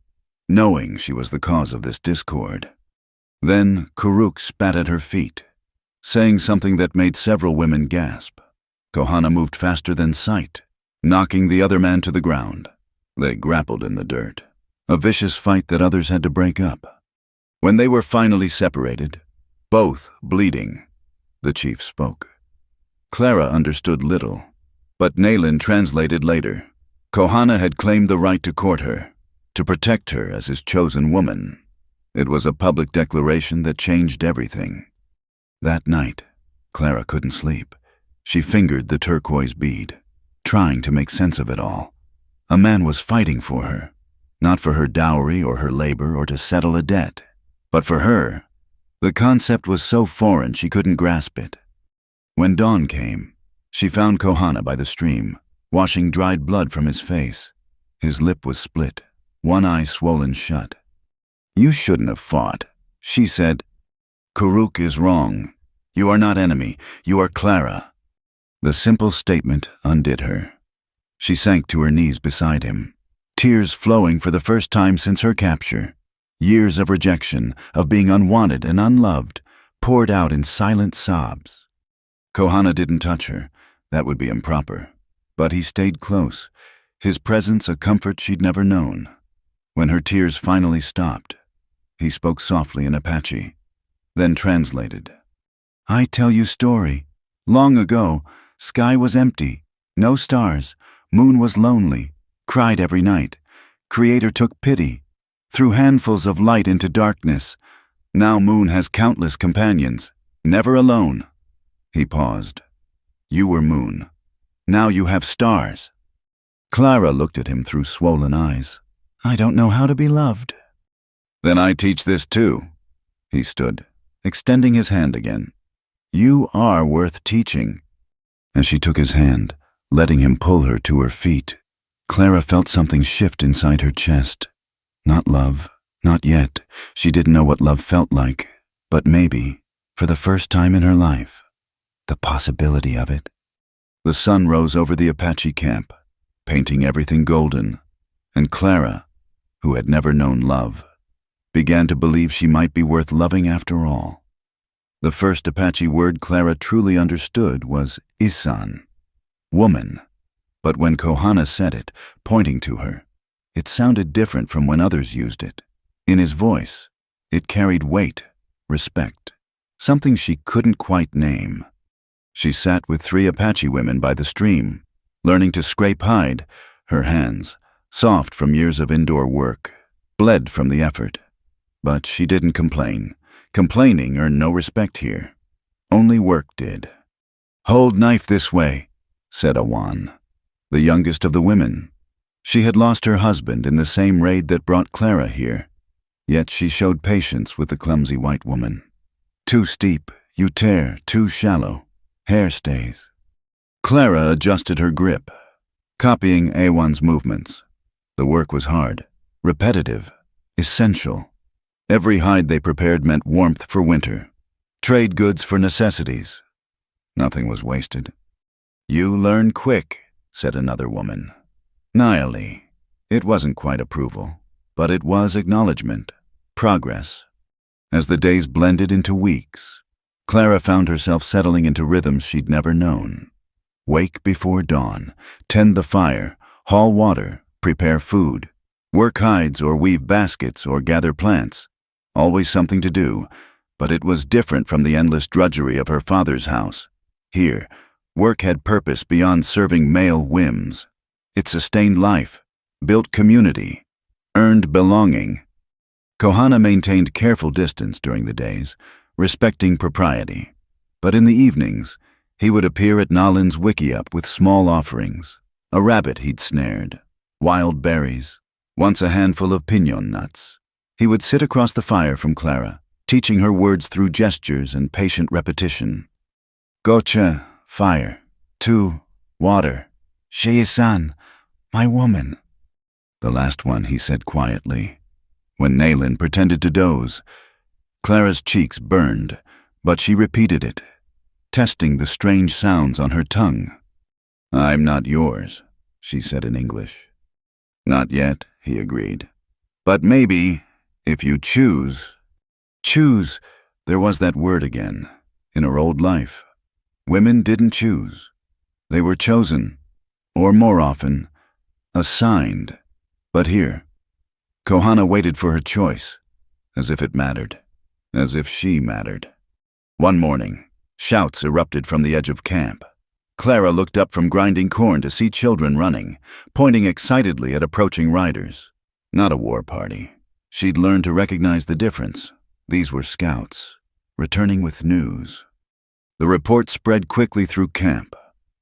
knowing she was the cause of this discord. Then Kuruk spat at her feet, saying something that made several women gasp. Kohana moved faster than sight, knocking the other man to the ground. They grappled in the dirt, a vicious fight that others had to break up. When they were finally separated, both bleeding, the chief spoke. Clara understood little, but Naylin translated later. Kohana had claimed the right to court her, to protect her as his chosen woman. It was a public declaration that changed everything. That night, Clara couldn't sleep. She fingered the turquoise bead, trying to make sense of it all. A man was fighting for her, not for her dowry or her labor or to settle a debt, but for her. The concept was so foreign she couldn't grasp it. When dawn came, she found Kohana by the stream, washing dried blood from his face. His lip was split, one eye swollen shut. "You shouldn't have fought," she said. "Kuruk is wrong. You are not enemy. You are Clara." The simple statement undid her. She sank to her knees beside him, tears flowing for the first time since her capture. Years of rejection, of being unwanted and unloved, poured out in silent sobs. Kohana didn't touch her. That would be improper. But he stayed close, his presence a comfort she'd never known. When her tears finally stopped, he spoke softly in Apache, then translated. "I tell you story. Long ago, sky was empty, no stars, moon was lonely, cried every night. Creator took pity, threw handfuls of light into darkness. Now moon has countless companions, never alone." He paused. "You were moon. Now you have stars." Clara looked at him through swollen eyes. "I don't know how to be loved." "Then I teach this too," He stood, extending his hand again. You are worth teaching. As she took his hand, letting him pull her to her feet, Clara felt something shift inside her chest. Not love, not yet. She didn't know what love felt like, but maybe, for the first time in her life, the possibility of it. The sun rose over the Apache camp, painting everything golden, and Clara, who had never known love, began to believe she might be worth loving after all. The first Apache word Clara truly understood was isan, woman. But when Kohana said it, pointing to her, it sounded different from when others used it. In his voice, it carried weight, respect, something she couldn't quite name. She sat with 3 Apache women by the stream, learning to scrape hide. Her hands, soft from years of indoor work, bled from the effort. But she didn't complain. Complaining earned no respect here. Only work did. Hold knife this way, said Awan, the youngest of the women. She had lost her husband in the same raid that brought Clara here, yet she showed patience with the clumsy white woman. Too steep, you tear, too shallow, hair stays. Clara adjusted her grip, copying Awan's movements. The work was hard, repetitive, essential. Every hide they prepared meant warmth for winter, trade goods for necessities. Nothing was wasted. You learn quick, said another woman. Naili. It wasn't quite approval, but it was acknowledgement, progress. As the days blended into weeks, Clara found herself settling into rhythms she'd never known. Wake before dawn, tend the fire, haul water, prepare food, work hides or weave baskets or gather plants. Always something to do, but it was different from the endless drudgery of her father's house. Here, work had purpose beyond serving male whims. It sustained life, built community, earned belonging. Kohana maintained careful distance during the days, respecting propriety. But in the evenings, he would appear at Nalin's wickiup with small offerings, a rabbit he'd snared, wild berries, once a handful of piñon nuts. He would sit across the fire from Clara, teaching her words through gestures and patient repetition. Gocha, fire. Tu, water. Sheisan, my woman. The last one he said quietly. When Nalin pretended to doze, Clara's cheeks burned, but she repeated it, testing the strange sounds on her tongue. I'm not yours, she said in English. Not yet, he agreed. But maybe, if you choose. Choose, there was that word again, in her old life. Women didn't choose. They were chosen, or more often, assigned. But here, Kohana waited for her choice, as if it mattered, as if she mattered. One morning, shouts erupted from the edge of camp. Clara looked up from grinding corn to see children running, pointing excitedly at approaching riders. Not a war party. She'd learned to recognize the difference. These were scouts, returning with news. The report spread quickly through camp.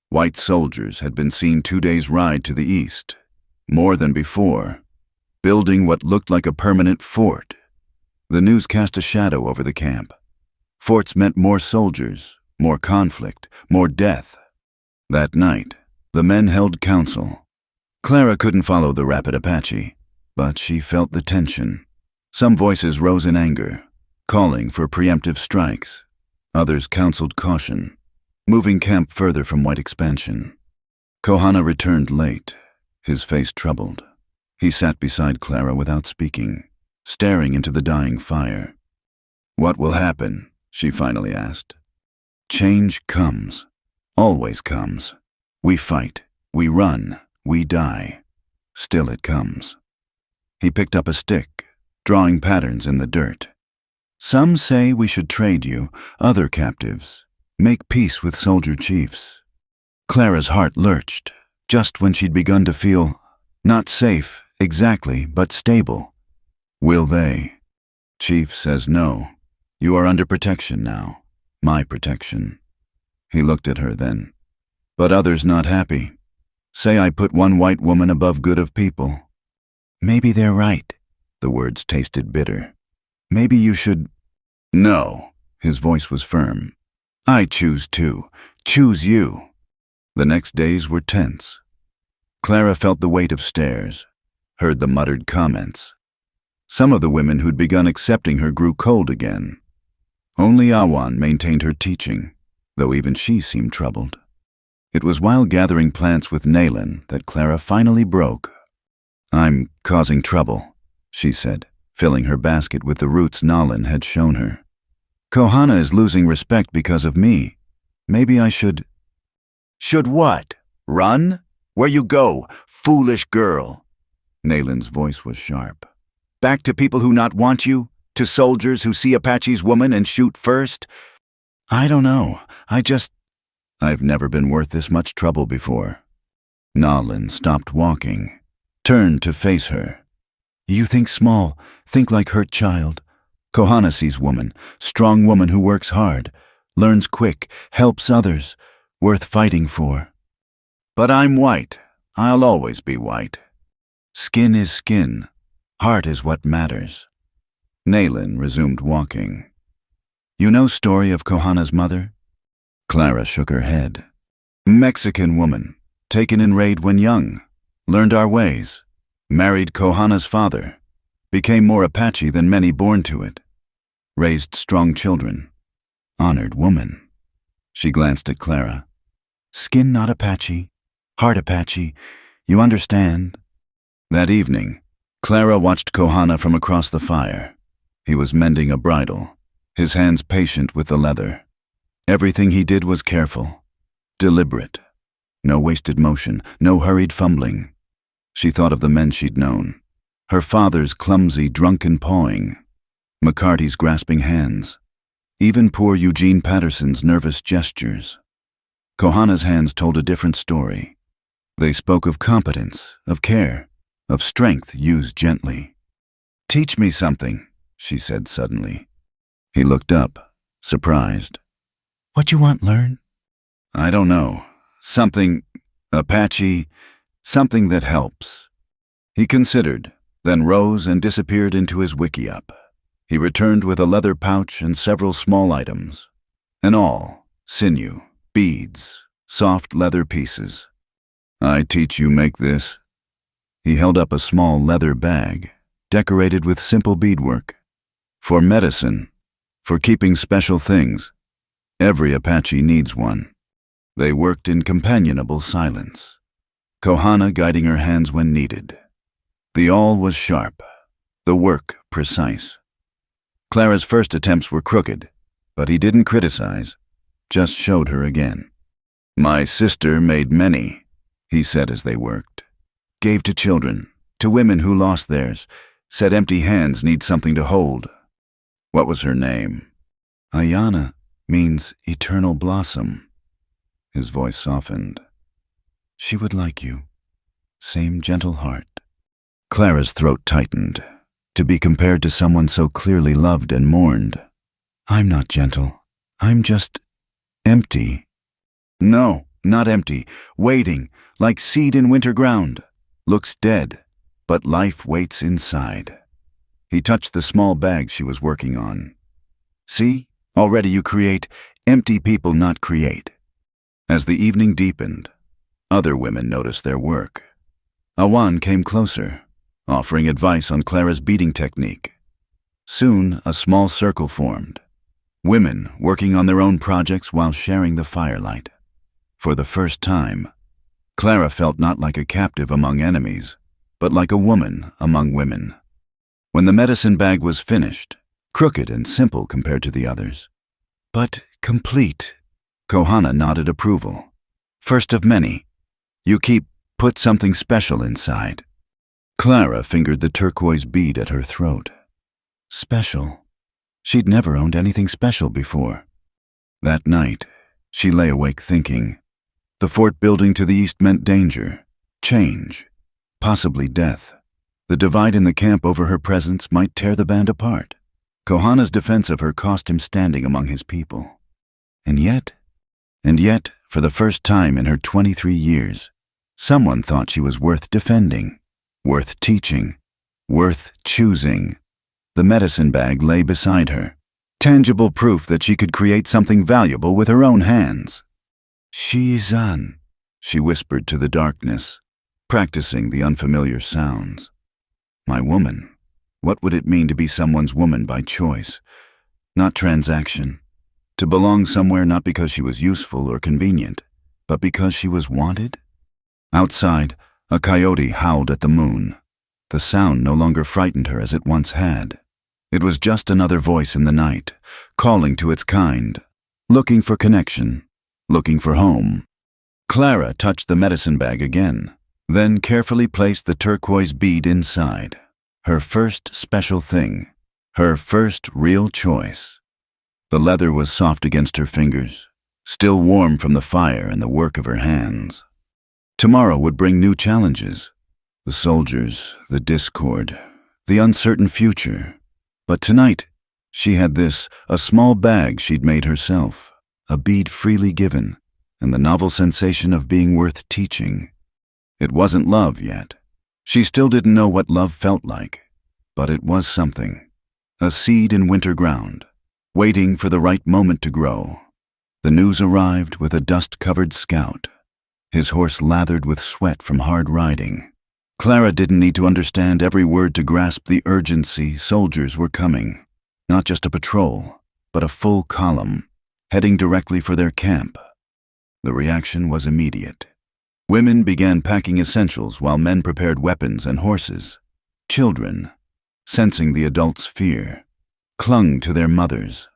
White soldiers had been seen 2 days' ride to the east, more than before, building what looked like a permanent fort. The news cast a shadow over the camp. Forts meant more soldiers, more conflict, more death. That night, the men held council. Clara couldn't follow the rapid Apache, but she felt the tension. Some voices rose in anger, calling for preemptive strikes. Others counseled caution, moving camp further from white expansion. Kohana returned late, his face troubled. He sat beside Clara without speaking, staring into the dying fire. What will happen? She finally asked. Change comes, always comes. We fight, we run, we die. Still it comes. He picked up a stick, drawing patterns in the dirt. Some say we should trade you, other captives, make peace with soldier chiefs. Clara's heart lurched, just when she'd begun to feel not safe, exactly, but stable. Will they? Chief says no. You are under protection now, my protection. He looked at her then. But others not happy. Say I put one white woman above good of people. Maybe they're right. The words tasted bitter. Maybe you should. No, his voice was firm. I choose to. Choose you. The next days were tense. Clara felt the weight of stares, heard the muttered comments. Some of the women who'd begun accepting her grew cold again. Only Awan maintained her teaching, though even she seemed troubled. It was while gathering plants with Naylan that Clara finally broke. I'm causing trouble, she said, filling her basket with the roots Nalin had shown her. Kohana is losing respect because of me. Maybe I should... Should what? Run? Where you go, foolish girl? Naylan's voice was sharp. Back to people who not want you? To soldiers who see Apache's woman and shoot first? I don't know. I've never been worth this much trouble before. Nalin stopped walking, turned to face her. You think small, think like hurt child. Kohana sees woman, strong woman who works hard, learns quick, helps others, worth fighting for. But I'm white. I'll always be white. Skin is skin. Heart is what matters. Naylan resumed walking. You know story of Kohana's mother? Clara shook her head. Mexican woman, taken in raid when young, learned our ways, married Kohana's father, became more Apache than many born to it, raised strong children, honored woman. She glanced at Clara. Skin not Apache, heart Apache, you understand? That evening, Clara watched Kohana from across the fire. He was mending a bridle, his hands patient with the leather. Everything he did was careful, deliberate. No wasted motion, no hurried fumbling. She thought of the men she'd known. Her father's clumsy, drunken pawing, McCarty's grasping hands, even poor Eugene Patterson's nervous gestures. Kohana's hands told a different story. They spoke of competence, of care, of strength used gently. Teach me something, she said suddenly. He looked up, surprised. What you want learn? I don't know. Something, Apache, something that helps. He considered, then rose and disappeared into his wickiup. He returned with a leather pouch and several small items. An awl, sinew, beads, soft leather pieces. I teach you make this. He held up a small leather bag, decorated with simple beadwork. For medicine, for keeping special things. Every Apache needs one. They worked in companionable silence, Kohana guiding her hands when needed. The awl was sharp, the work precise. Clara's first attempts were crooked, but he didn't criticize, just showed her again. My sister made many, he said as they worked. Gave to children, to women who lost theirs, said empty hands need something to hold. What was her name? Ayana means eternal blossom. His voice softened. She would like you. Same gentle heart. Clara's throat tightened. To be compared to someone so clearly loved and mourned. I'm not gentle. I'm just empty. No, not empty. Waiting, like seed in winter ground. Looks dead, but life waits inside. He touched the small bag she was working on. See, already you create. Empty people not create. As the evening deepened, other women noticed their work. Awan came closer, offering advice on Clara's beading technique. Soon, a small circle formed. Women working on their own projects while sharing the firelight. For the first time, Clara felt not like a captive among enemies, but like a woman among women. When the medicine bag was finished, crooked and simple compared to the others, but complete, Kohana nodded approval. First of many. You put something special inside. Clara fingered the turquoise bead at her throat. Special. She'd never owned anything special before. That night, she lay awake thinking. The fort building to the east meant danger, change, possibly death. The divide in the camp over her presence might tear the band apart. Kohana's defense of her cost him standing among his people. And yet, for the first time in her 23 years, someone thought she was worth defending, worth teaching, worth choosing. The medicine bag lay beside her, tangible proof that she could create something valuable with her own hands. "Shizan," she whispered to the darkness, practicing the unfamiliar sounds. My woman. What would it mean to be someone's woman by choice, not transaction? To belong somewhere not because she was useful or convenient, but because she was wanted? Outside, a coyote howled at the moon. The sound no longer frightened her as it once had. It was just another voice in the night, calling to its kind, looking for connection, looking for home. Clara touched the medicine bag again, then carefully placed the turquoise bead inside. Her first special thing, her first real choice. The leather was soft against her fingers, still warm from the fire and the work of her hands. Tomorrow would bring new challenges. The soldiers, the discord, the uncertain future. But tonight, she had this, a small bag she'd made herself, a bead freely given, and the novel sensation of being worth teaching. It wasn't love yet. She still didn't know what love felt like, but it was something. A seed in winter ground, waiting for the right moment to grow. The news arrived with a dust-covered scout, his horse lathered with sweat from hard riding. Clara didn't need to understand every word to grasp the urgency. Soldiers were coming. Not just a patrol, but a full column, heading directly for their camp. The reaction was immediate. Women began packing essentials while men prepared weapons and horses. Children, sensing the adults' fear, clung to their mothers.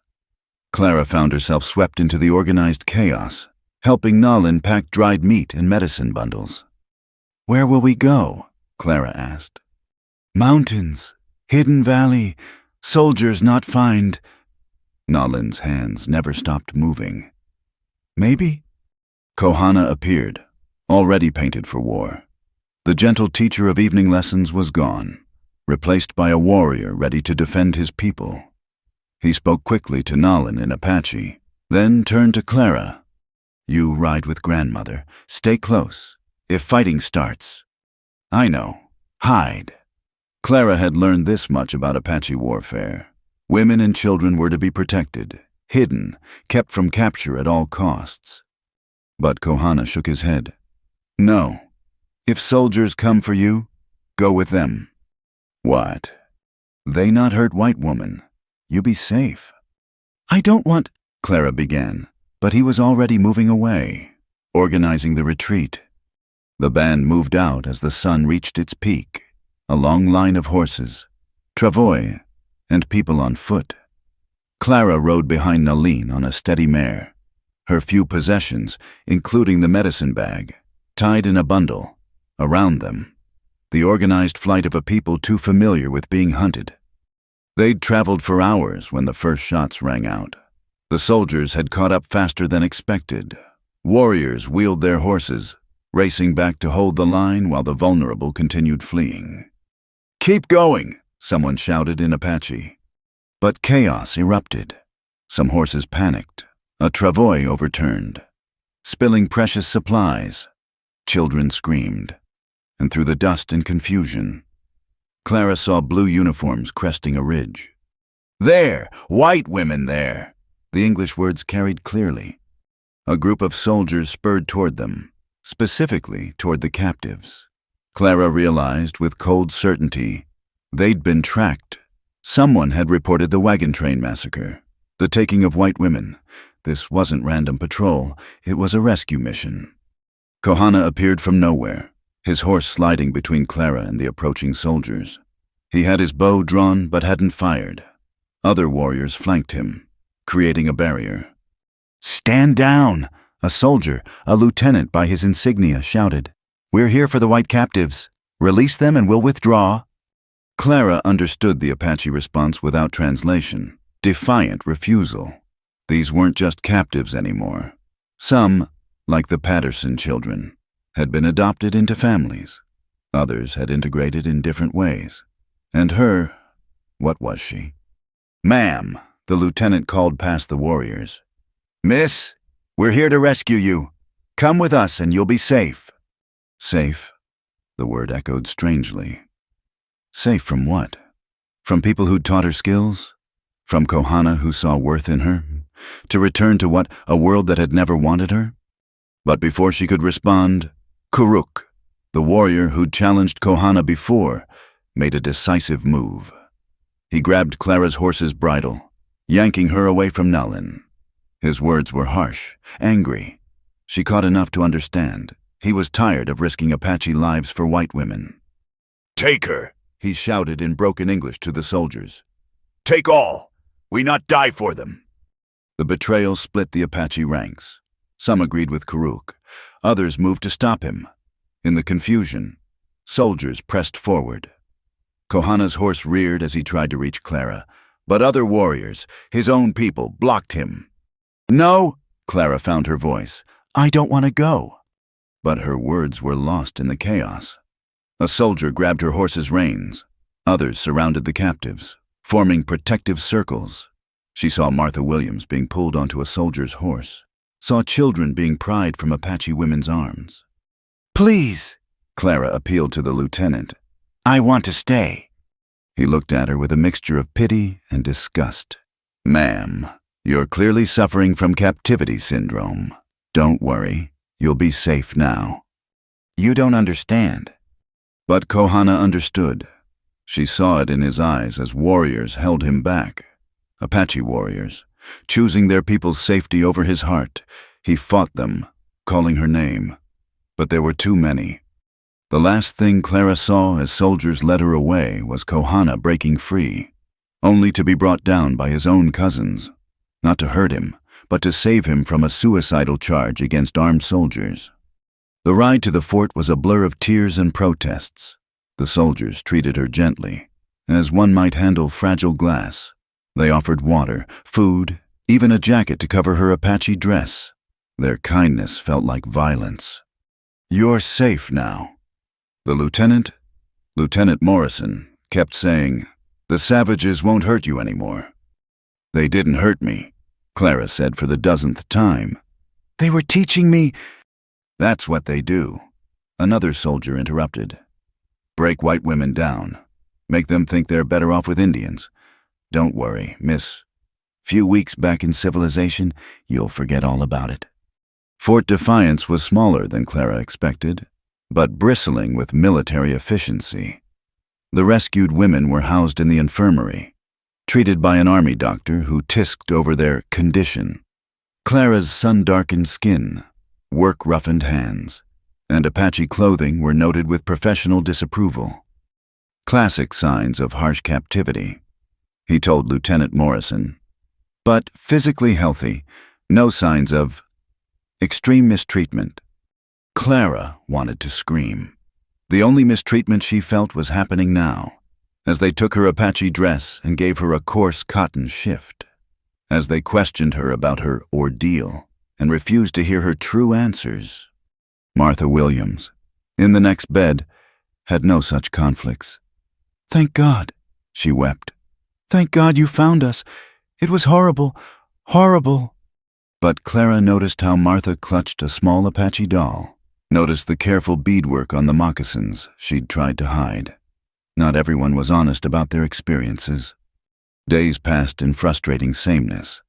Clara found herself swept into the organized chaos, helping Nalin pack dried meat and medicine bundles. "Where will we go?" Clara asked. "Mountains, hidden valley, soldiers not find." Nalin's hands never stopped moving. "Maybe?" Kohana appeared, already painted for war. The gentle teacher of evening lessons was gone, replaced by a warrior ready to defend his people. He spoke quickly to Nalin in Apache, then turned to Clara. "You ride with grandmother. Stay close. If fighting starts..." "I know. Hide." Clara had learned this much about Apache warfare. Women and children were to be protected, hidden, kept from capture at all costs. But Kohana shook his head. "No. If soldiers come for you, go with them." "What?" "They not hurt white woman. You be safe." "I don't want..." Clara began, but he was already moving away, organizing the retreat. The band moved out as the sun reached its peak, a long line of horses, travois, and people on foot. Clara rode behind Nalin on a steady mare, her few possessions, including the medicine bag, tied in a bundle, around them, the organized flight of a people too familiar with being hunted. They'd traveled for hours when the first shots rang out. The soldiers had caught up faster than expected. Warriors wheeled their horses, racing back to hold the line while the vulnerable continued fleeing. "Keep going!" someone shouted in Apache. But chaos erupted. Some horses panicked. A travois overturned, spilling precious supplies. Children screamed. And through the dust and confusion, Clara saw blue uniforms cresting a ridge. "There! White women there!" The English words carried clearly. A group of soldiers spurred toward them, specifically toward the captives. Clara realized with cold certainty they'd been tracked. Someone had reported the wagon train massacre, the taking of white women. This wasn't random patrol, it was a rescue mission. Kohana appeared from nowhere, his horse sliding between Clara and the approaching soldiers. He had his bow drawn but hadn't fired. Other warriors flanked him, creating a barrier. "Stand down!" A soldier, a lieutenant by his insignia, shouted. "We're here for the white captives. Release them and we'll withdraw." Clara understood the Apache response without translation. Defiant refusal. These weren't just captives anymore. Some, like the Patterson children, had been adopted into families. Others had integrated in different ways. And her, what was she? "Ma'am," the lieutenant called past the warriors. "Miss, we're here to rescue you. Come with us and you'll be safe." Safe? The word echoed strangely. Safe from what? From people who'd taught her skills? From Kohana, who saw worth in her? To return to what, a world that had never wanted her? But before she could respond, Kuruk, the warrior who'd challenged Kohana before, made a decisive move. He grabbed Clara's horse's bridle, yanking her away from Nulin. His words were harsh, angry. She caught enough to understand. He was tired of risking Apache lives for white women. "Take her," he shouted in broken English to the soldiers. "Take all. We not die for them." The betrayal split the Apache ranks. Some agreed with Kuruk. Others moved to stop him. In the confusion, soldiers pressed forward. Kohana's horse reared as he tried to reach Clara, but other warriors, his own people, blocked him. "No," Clara found her voice. "I don't want to go." But her words were lost in the chaos. A soldier grabbed her horse's reins. Others surrounded the captives, forming protective circles. She saw Martha Williams being pulled onto a soldier's horse, saw children being pried from Apache women's arms. "Please," Clara appealed to the lieutenant. "I want to stay." He looked at her with a mixture of pity and disgust. "Ma'am, you're clearly suffering from captivity syndrome. Don't worry, you'll be safe now." "You don't understand." But Kohana understood. She saw it in his eyes as warriors held him back. Apache warriors, choosing their people's safety over his heart. He fought them, calling her name. But there were too many. The last thing Clara saw as soldiers led her away was Kohana breaking free, only to be brought down by his own cousins, not to hurt him, but to save him from a suicidal charge against armed soldiers. The ride to the fort was a blur of tears and protests. The soldiers treated her gently, as one might handle fragile glass. They offered water, food, even a jacket to cover her Apache dress. Their kindness felt like violence. "You're safe now." The Lieutenant Morrison, kept saying, "The savages won't hurt you anymore." "They didn't hurt me," Clara said for the dozenth time. "They were teaching me—" "That's what they do," another soldier interrupted. "Break white women down. Make them think they're better off with Indians. Don't worry, miss. Few weeks back in civilization, you'll forget all about it." Fort Defiance was smaller than Clara expected, but bristling with military efficiency. The rescued women were housed in the infirmary, treated by an army doctor who tisked over their condition. Clara's sun-darkened skin, work-roughened hands, and Apache clothing were noted with professional disapproval. Classic signs of harsh captivity, he told Lieutenant Morrison. But physically healthy, no signs of extreme mistreatment. Clara wanted to scream. The only mistreatment she felt was happening now, as they took her Apache dress and gave her a coarse cotton shift, as they questioned her about her ordeal and refused to hear her true answers. Martha Williams, in the next bed, had no such conflicts. "Thank God," she wept. "Thank God you found us. It was horrible, horrible." But Clara noticed how Martha clutched a small Apache doll, noticed the careful beadwork on the moccasins she'd tried to hide. Not everyone was honest about their experiences. Days passed in frustrating sameness.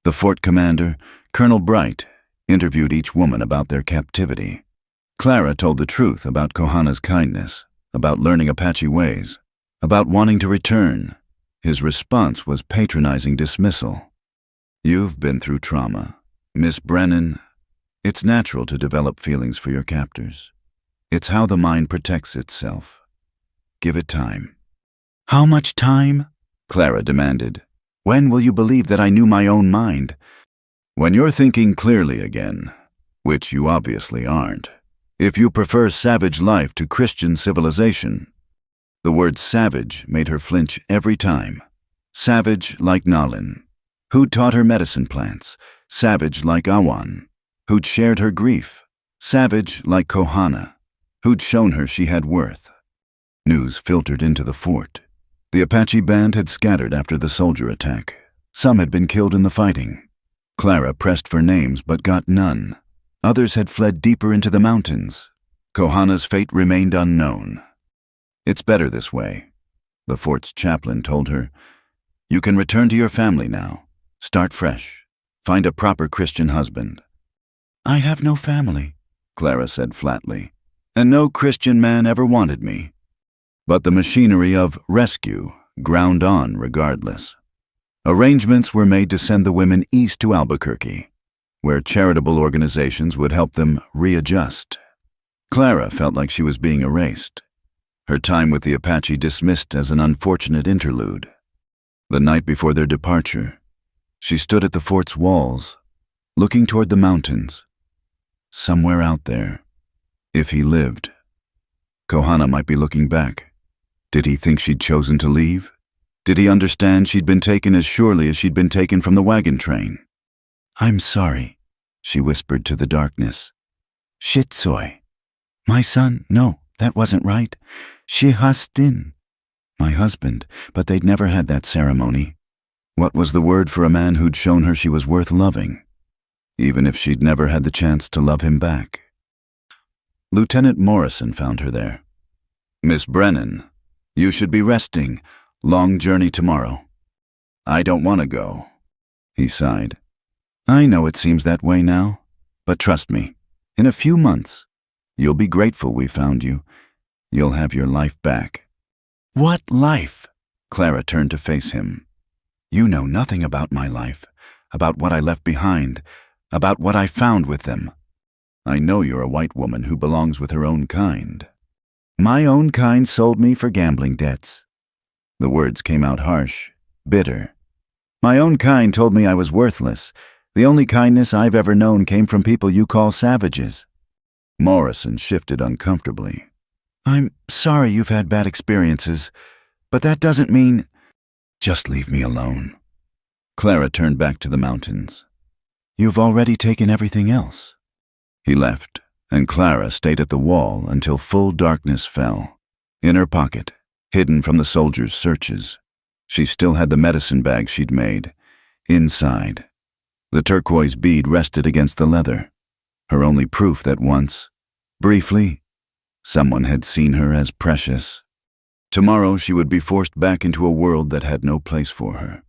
The fort commander, Colonel Bright, interviewed each woman about their captivity. Clara told the truth about Kohana's kindness, about learning Apache ways, about wanting to return. His response was patronizing dismissal. "You've been through trauma, Miss Brennan. It's natural to develop feelings for your captors. It's how the mind protects itself. Give it time." "How much time?" Clara demanded. "When will you believe that I knew my own mind?" "When you're thinking clearly again, which you obviously aren't. If you prefer savage life to Christian civilization." The word savage made her flinch every time. Savage like Nalin, who'd taught her medicine plants. Savage like Awan, who'd shared her grief. Savage like Kohana, who'd shown her she had worth. News filtered into the fort. The Apache band had scattered after the soldier attack. Some had been killed in the fighting. Clara pressed for names but got none. Others had fled deeper into the mountains. Kohana's fate remained unknown. "It's better this way," the fort's chaplain told her. You can return to your family now. Start fresh. Find a proper Christian husband." "I have no family," Clara said flatly, "and no Christian man ever wanted me." But the machinery of rescue ground on regardless. Arrangements were made to send the women east to Albuquerque, where charitable organizations would help them readjust. Clara felt like she was being erased, her time with the Apache dismissed as an unfortunate interlude. The night before their departure, she stood at the fort's walls, looking toward the mountains. Somewhere out there, if he lived, Kohana might be looking back. Did he think she'd chosen to leave? Did he understand she'd been taken as surely as she'd been taken from the wagon train? "I'm sorry," she whispered to the darkness. "Shitsoy. My son, no, that wasn't right. Shihastin. My husband, but they'd never had that ceremony. What was the word for a man who'd shown her she was worth loving, even if she'd never had the chance to love him back? Lieutenant Morrison found her there. "Miss Brennan, you should be resting. Long journey tomorrow." "I don't want to go," he sighed. "I know it seems that way now, but trust me, in a few months, you'll be grateful we found you. You'll have your life back." "What life?" Clara turned to face him. "You know nothing about my life, about what I left behind, about what I found with them. I know you're a white woman who belongs with her own kind." "My own kind sold me for gambling debts." The words came out harsh, bitter. "My own kind told me I was worthless. The only kindness I've ever known came from people you call savages." Morrison shifted uncomfortably. "I'm sorry you've had bad experiences, but that doesn't mean—" "Just leave me alone." Clara turned back to the mountains. "You've already taken everything else." He left, and Clara stayed at the wall until full darkness fell. In her pocket, hidden from the soldiers' searches, she still had the medicine bag she'd made. Inside, the turquoise bead rested against the leather, her only proof that once, briefly, someone had seen her as precious. Tomorrow she would be forced back into a world that had no place for her.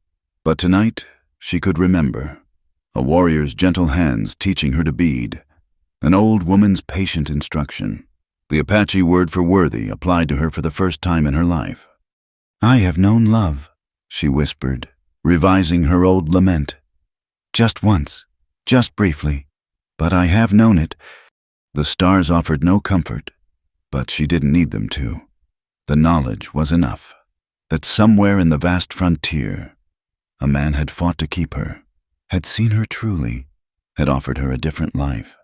But tonight she could remember. A warrior's gentle hands teaching her to bead. An old woman's patient instruction. The Apache word for worthy applied to her for the first time in her life. "I have known love," she whispered, revising her old lament. "Just once, just briefly, but I have known it." The stars offered no comfort, but she didn't need them to. The knowledge was enough, that somewhere in the vast frontier, a man had fought to keep her, had seen her truly, had offered her a different life.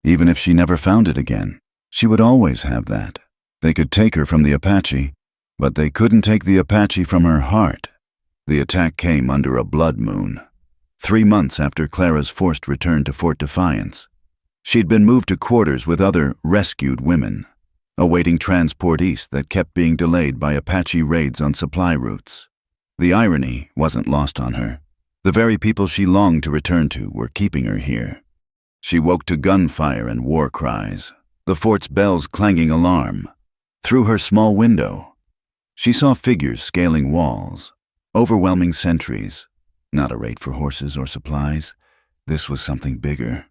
Even if she never found it again, she would always have that. They could take her from the Apache, but they couldn't take the Apache from her heart. The attack came under a blood moon, 3 months after Clara's forced return to Fort Defiance. She'd been moved to quarters with other rescued women, awaiting transport east that kept being delayed by Apache raids on supply routes. The irony wasn't lost on her. The very people she longed to return to were keeping her here. She woke to gunfire and war cries, the fort's bells clanging alarm. Through her small window, she saw figures scaling walls, overwhelming sentries. Not a raid for horses or supplies. This was something bigger.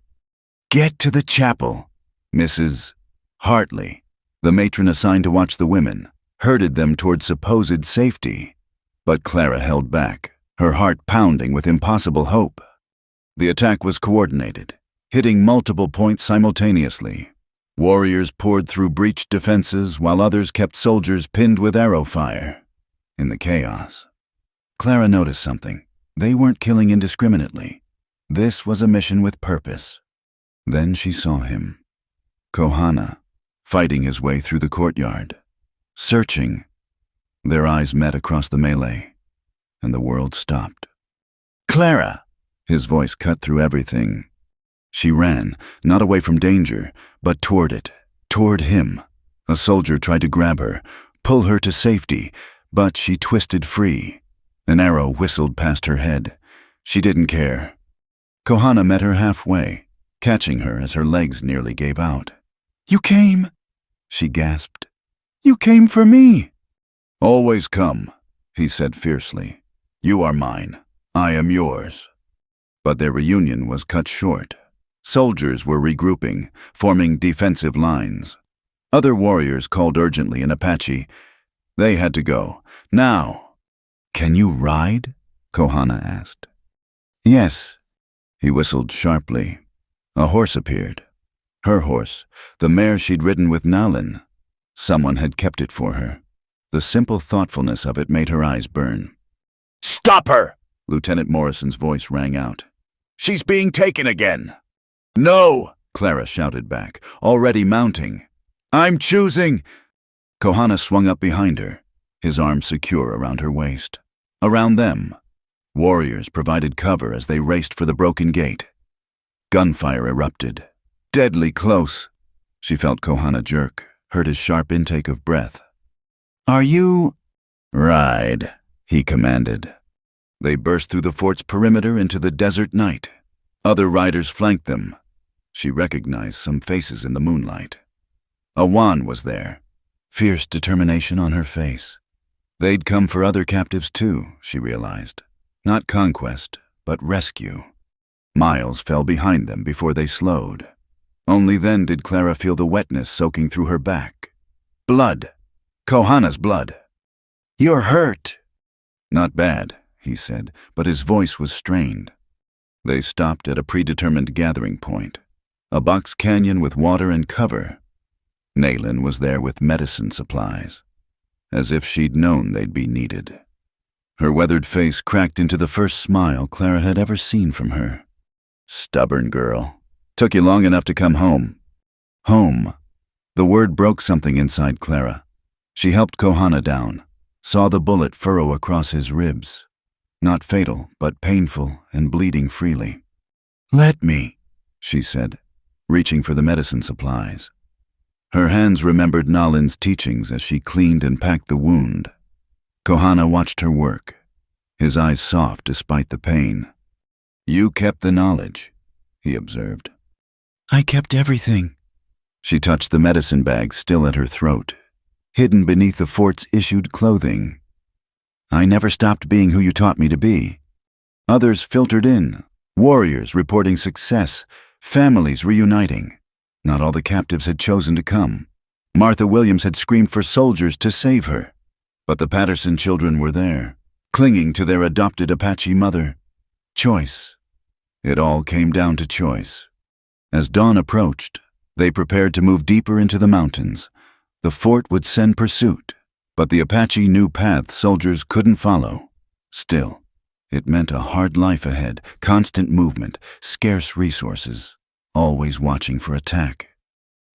"Get to the chapel," Mrs. Hartley, the matron assigned to watch the women, herded them toward supposed safety. But Clara held back, her heart pounding with impossible hope. The attack was coordinated, hitting multiple points simultaneously. Warriors poured through breached defenses while others kept soldiers pinned with arrow fire. In the chaos, Clara noticed something. They weren't killing indiscriminately. This was a mission with purpose. Then she saw him, Kohana, fighting his way through the courtyard, searching. Their eyes met across the melee, and the world stopped. "Clara!" His voice cut through everything. She ran, not away from danger, but toward it, toward him. A soldier tried to grab her, pull her to safety, but she twisted free. An arrow whistled past her head. She didn't care. Kohana met her halfway, catching her as her legs nearly gave out. "You came," she gasped. "You came for me." "Always come," he said fiercely. You are mine. I am yours. But their reunion was cut short. Soldiers were regrouping, forming defensive lines. Other warriors called urgently in Apache. They had to go. Now. Can you ride? Kohana asked. Yes. He whistled sharply. A horse appeared. Her horse, the mare she'd ridden with Nalin. Someone had kept it for her. The simple thoughtfulness of it made her eyes burn. Stop her! Lieutenant Morrison's voice rang out. She's being taken again. No! Clara shouted back, already mounting. I'm choosing! Kohana swung up behind her, his arm secure around her waist. Around them, warriors provided cover as they raced for the broken gate. Gunfire erupted. Deadly close. She felt Kohana jerk, heard his sharp intake of breath. Are you... Ride, he commanded. They burst through the fort's perimeter into the desert night. Other riders flanked them. She recognized some faces in the moonlight. Awan was there, fierce determination on her face. They'd come for other captives too, she realized. Not conquest, but rescue. Miles fell behind them before they slowed. Only then did Clara feel the wetness soaking through her back. Blood. Kohana's blood. You're hurt. Not bad, he said, but his voice was strained. They stopped at a predetermined gathering point, a box canyon with water and cover. Nalin was there with medicine supplies, as if she'd known they'd be needed. Her weathered face cracked into the first smile Clara had ever seen from her. Stubborn girl. Took you long enough to come home. Home. The word broke something inside Clara. She helped Kohana down, saw the bullet furrow across his ribs. Not fatal, but painful and bleeding freely. Let me, she said, reaching for the medicine supplies. Her hands remembered Nalin's teachings as she cleaned and packed the wound. Kohana watched her work, his eyes soft despite the pain. You kept the knowledge, he observed. I kept everything. She touched the medicine bag still at her throat, hidden beneath the fort's issued clothing. I never stopped being who you taught me to be. Others filtered in, warriors reporting success, families reuniting. Not all the captives had chosen to come. Martha Williams had screamed for soldiers to save her. But the Patterson children were there, clinging to their adopted Apache mother. Choice. It all came down to choice. As dawn approached, they prepared to move deeper into the mountains. The fort would send pursuit, but the Apache knew paths soldiers couldn't follow. Still, it meant a hard life ahead, constant movement, scarce resources, always watching for attack.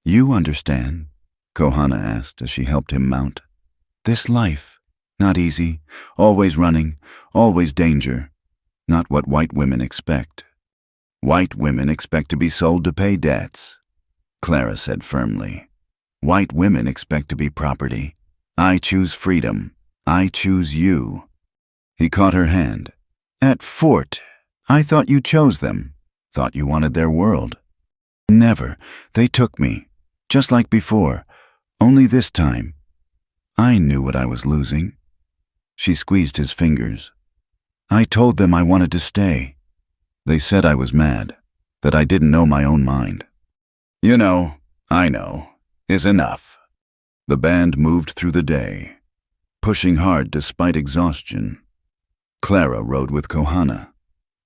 You understand? Kohana asked as she helped him mount. This life, not easy, always running, always danger. Not what white women expect. White women expect to be sold to pay debts, Clara said firmly. White women expect to be property. I choose freedom. I choose you. He caught her hand. At Fort, I thought you chose them. Thought you wanted their world. Never. They took me. Just like before. Only this time. I knew what I was losing. She squeezed his fingers. I told them I wanted to stay. They said I was mad, that I didn't know my own mind. You know, I know, is enough. The band moved through the day, pushing hard despite exhaustion. Clara rode with Kohana,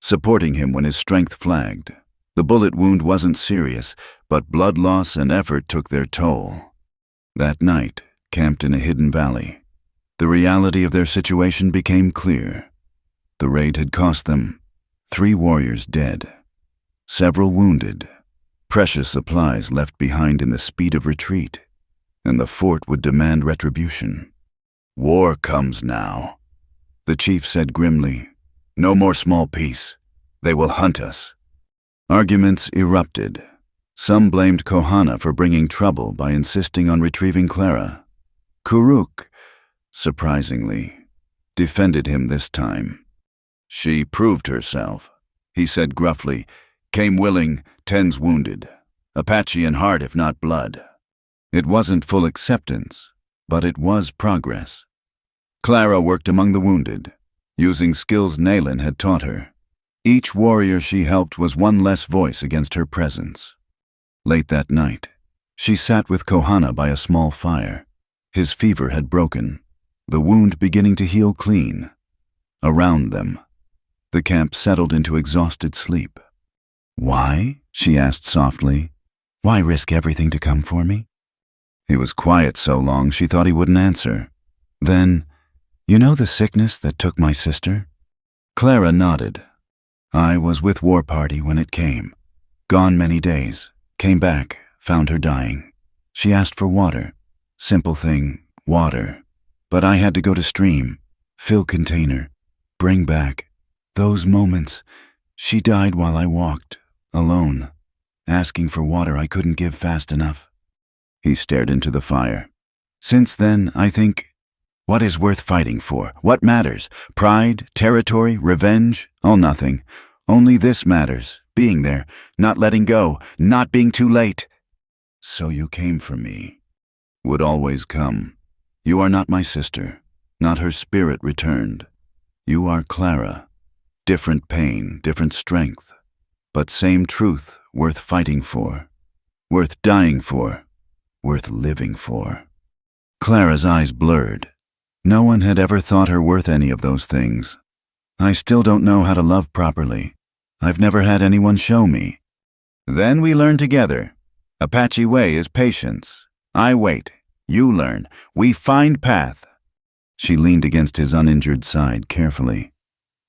supporting him when his strength flagged. The bullet wound wasn't serious, but blood loss and effort took their toll. That night, camped in a hidden valley, the reality of their situation became clear. The raid had cost them 3 warriors dead, several wounded, precious supplies left behind in the speed of retreat, and the fort would demand retribution. War comes now, the chief said grimly. No more small peace. They will hunt us. Arguments erupted. Some blamed Kohana for bringing trouble by insisting on retrieving Clara. Kuruk, surprisingly, defended him this time. She proved herself, he said gruffly. Came willing, 10's wounded. Apache in heart if not blood. It wasn't full acceptance, but it was progress. Clara worked among the wounded, using skills Naylan had taught her. Each warrior she helped was one less voice against her presence. Late that night, she sat with Kohana by a small fire. His fever had broken, the wound beginning to heal clean. Around them, the camp settled into exhausted sleep. "Why?" she asked softly. "Why risk everything to come for me?" He was quiet so long she thought he wouldn't answer. Then, "You know the sickness that took my sister?" Clara nodded. "I was with War Party when it came. Gone many days. Came back, found her dying. She asked for water. Simple thing, water. But I had to go to stream, fill container, bring back. Those moments, she died while I walked, alone, asking for water I couldn't give fast enough." He stared into the fire. "Since then, I think, what is worth fighting for? What matters? Pride, territory, revenge? All nothing. Only this matters, being there, not letting go, not being too late." "So you came for me." "Would always come. You are not my sister, not her spirit returned. You are Clara. Different pain, different strength, but same truth worth fighting for, worth dying for, worth living for." Clara's eyes blurred. No one had ever thought her worth any of those things. "I still don't know how to love properly. I've never had anyone show me." "Then we learn together. Apache way is patience. I wait. You learn. We find path." She leaned against his uninjured side carefully.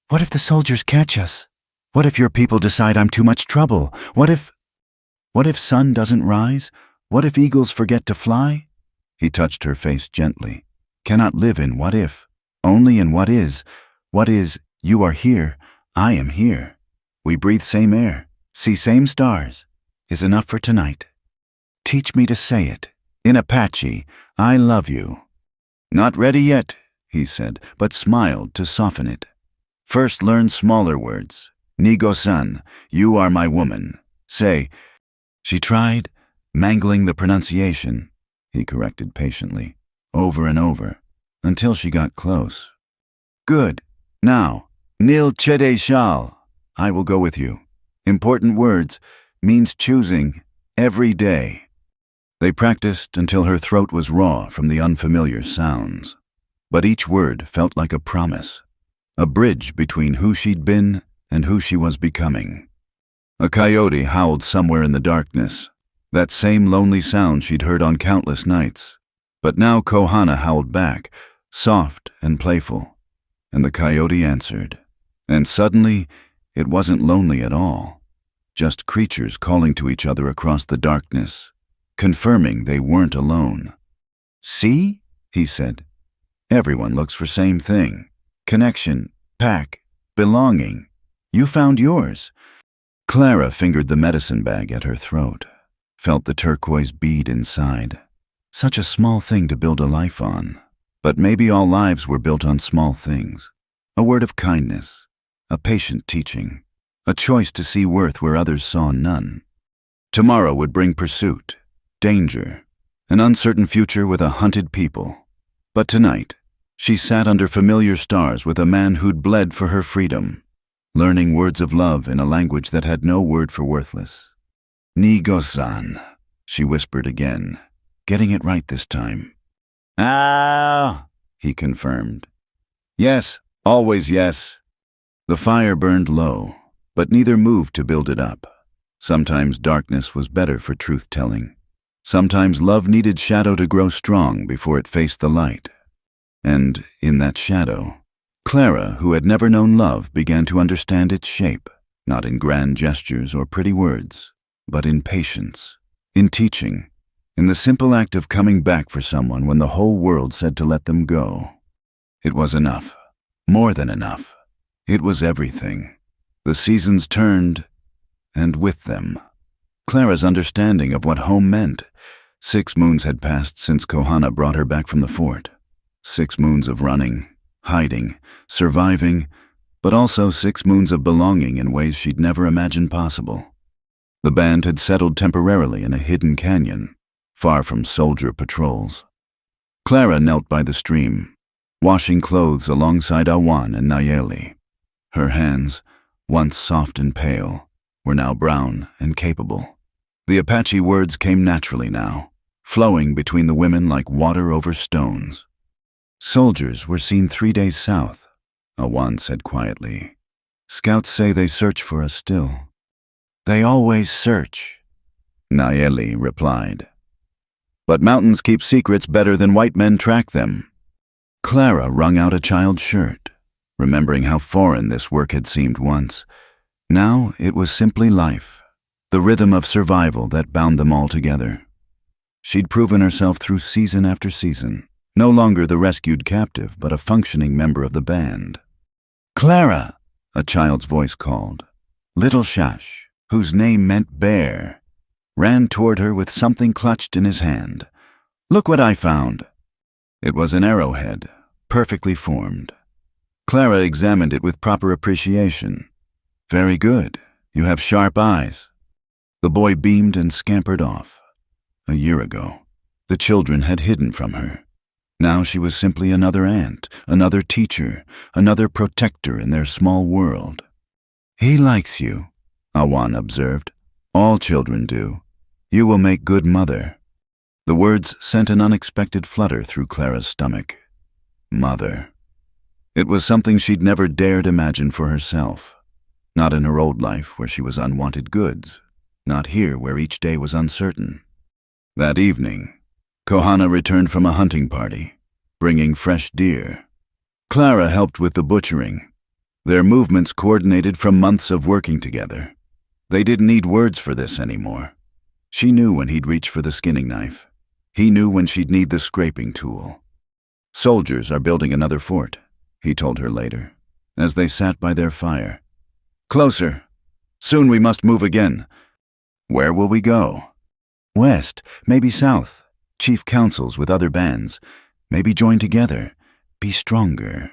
"What if the soldiers catch us? What if your people decide I'm too much trouble? What if sun doesn't rise? What if eagles forget to fly?" He touched her face gently. "Cannot live in what if, only in what is. What is, you are here, I am here. We breathe same air, see same stars, is enough for tonight. Teach me to say it. In Apache, I love you." "Not ready yet," he said, but smiled to soften it. "First learn smaller words. Nigo-san, you are my woman. Say." She tried, mangling the pronunciation. He corrected patiently, over and over, until she got close. "Good. Now, nil chede shal. I will go with you. Important words, means choosing, every day." They practiced until her throat was raw from the unfamiliar sounds. But each word felt like a promise, a bridge between who she'd been and who she was becoming. A coyote howled somewhere in the darkness, that same lonely sound she'd heard on countless nights. But now Kohana howled back, soft and playful, and the coyote answered. And suddenly, it wasn't lonely at all, just creatures calling to each other across the darkness, confirming they weren't alone. "See?" he said. "Everyone looks for same thing. Connection, pack, belonging. You found yours." Clara fingered the medicine bag at her throat, felt the turquoise bead inside. Such a small thing to build a life on. But maybe all lives were built on small things. A word of kindness, a patient teaching, a choice to see worth where others saw none. Tomorrow would bring pursuit, danger, an uncertain future with a hunted people. But tonight, she sat under familiar stars with a man who'd bled for her freedom, learning words of love in a language that had no word for worthless. "Nigo-san," she whispered again, getting it right this time. "Ah," he confirmed. "Yes, always yes." The fire burned low, but neither moved to build it up. Sometimes darkness was better for truth-telling. Sometimes love needed shadow to grow strong before it faced the light. And in that shadow, Clara, who had never known love, began to understand its shape, not in grand gestures or pretty words, but in patience, in teaching, in the simple act of coming back for someone when the whole world said to let them go. It was enough, more than enough. It was everything. The seasons turned, and with them, Clara's understanding of what home meant. 6 moons had passed since Kohana brought her back from the fort. 6 moons of running, hiding, surviving, but also 6 moons of belonging in ways she'd never imagined possible. The band had settled temporarily in a hidden canyon, far from soldier patrols. Clara knelt by the stream, washing clothes alongside Awan and Nayeli. Her hands, once soft and pale, were now brown and capable. The Apache words came naturally now, flowing between the women like water over stones. "Soldiers were seen 3 days south," Awan said quietly. "Scouts say they search for us still." "They always search," Nayeli replied. "But mountains keep secrets better than white men track them." Clara wrung out a child's shirt, remembering how foreign this work had seemed once. Now it was simply life, the rhythm of survival that bound them all together. She'd proven herself through season after season, no longer the rescued captive, but a functioning member of the band. "Clara!" a child's voice called. Little Shash, whose name meant bear, ran toward her with something clutched in his hand. "Look what I found!" It was an arrowhead, perfectly formed. Clara examined it with proper appreciation. "Very good. You have sharp eyes." The boy beamed and scampered off. A year ago, the children had hidden from her. Now she was simply another aunt, another teacher, another protector in their small world. "He likes you," Awan observed. "All children do. You will make good mother." The words sent an unexpected flutter through Clara's stomach. Mother. It was something she'd never dared imagine for herself. Not in her old life where she was unwanted goods. Not here where each day was uncertain. That evening, Kohana returned from a hunting party, bringing fresh deer. Clara helped with the butchering, their movements coordinated from months of working together. They didn't need words for this anymore. She knew when he'd reach for the skinning knife. He knew when she'd need the scraping tool. "Soldiers are building another fort," he told her later, as they sat by their fire. "Closer. Soon we must move again." "Where will we go?" "West, maybe south. Chief councils with other bands. Maybe join together. Be stronger."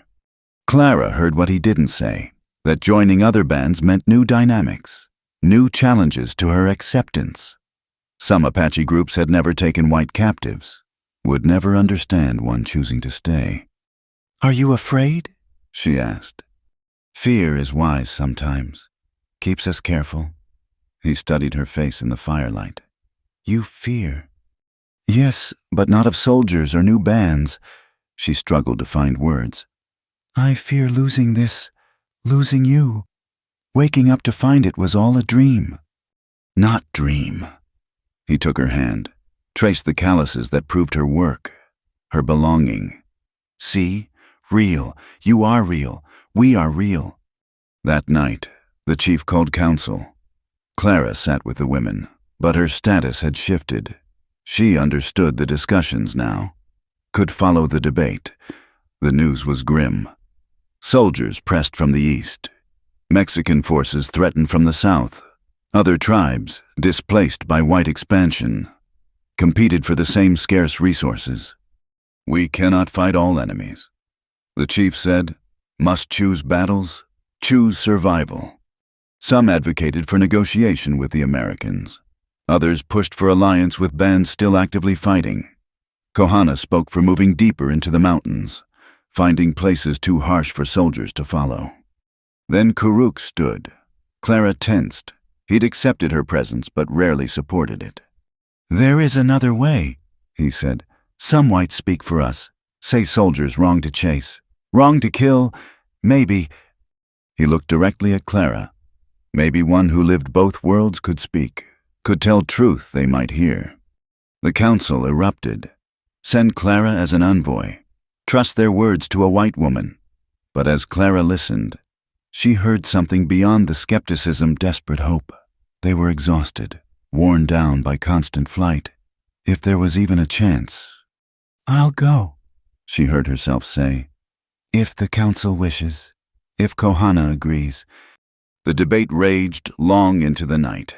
Clara heard what he didn't say, that joining other bands meant new dynamics, new challenges to her acceptance. Some Apache groups had never taken white captives, would never understand one choosing to stay. "Are you afraid?" she asked. "Fear is wise sometimes. Keeps us careful." He studied her face in the firelight. "You fear." "Yes, but not of soldiers or new bands." She struggled to find words. "I fear losing this, losing you. Waking up to find it was all a dream." "Not dream." He took her hand, traced the calluses that proved her work, her belonging. "See? Real. You are real. We are real." That night, the chief called council. Clara sat with the women, but her status had shifted. She understood the discussions now, could follow the debate. The news was grim. Soldiers pressed from the east. Mexican forces threatened from the south. Other tribes, displaced by white expansion, competed for the same scarce resources. "We cannot fight all enemies," the chief said. "Must choose battles, choose survival." Some advocated for negotiation with the Americans. Others pushed for alliance with bands still actively fighting. Kohana spoke for moving deeper into the mountains, finding places too harsh for soldiers to follow. Then Kuruk stood. Clara tensed. He'd accepted her presence but rarely supported it. "There is another way," he said. "Some whites speak for us, say soldiers wrong to chase, wrong to kill, maybe." He looked directly at Clara. Maybe one who lived both worlds could speak, could tell truth they might hear. The council erupted. Send Clara as an envoy. Trust their words to a white woman. But as Clara listened, she heard something beyond the skepticism, desperate hope. They were exhausted, worn down by constant flight. If there was even a chance. "I'll go," she heard herself say. "If the council wishes, if Kohana agrees." The debate raged long into the night.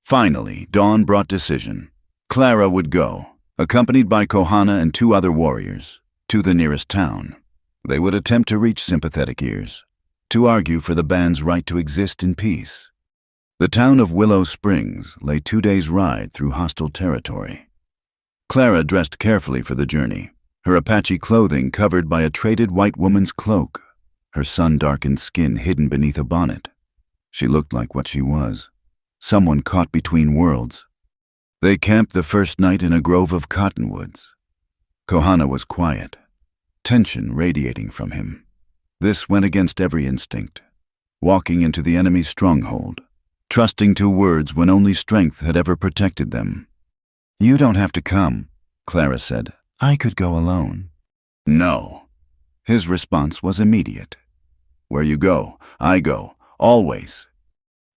Finally, dawn brought decision. Clara would go, accompanied by Kohana and 2 other warriors, to the nearest town. They would attempt to reach sympathetic ears, to argue for the band's right to exist in peace. The town of Willow Springs lay 2 days' ride through hostile territory. Clara dressed carefully for the journey, her Apache clothing covered by a traded white woman's cloak, her sun-darkened skin hidden beneath a bonnet. She looked like what she was, someone caught between worlds. They camped the first night in a grove of cottonwoods. Kohana was quiet, tension radiating from him. This went against every instinct, walking into the enemy's stronghold, trusting to words when only strength had ever protected them. "You don't have to come," Clara said. "I could go alone." "No." His response was immediate. "Where you go, I go, always.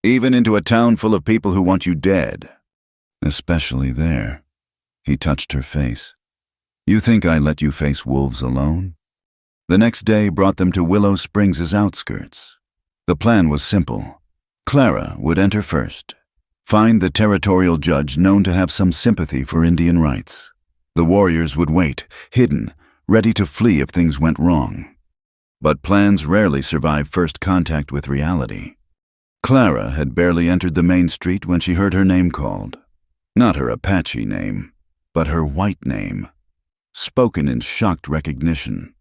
Even into a town full of people who want you dead." "Especially there." He touched her face. "You think I let you face wolves alone?" The next day brought them to Willow Springs' outskirts. The plan was simple. Clara would enter first, find the territorial judge known to have some sympathy for Indian rights. The warriors would wait, hidden, ready to flee if things went wrong. But plans rarely survive first contact with reality. Clara had barely entered the main street when she heard her name called. Not her Apache name, but her white name, spoken in shocked recognition.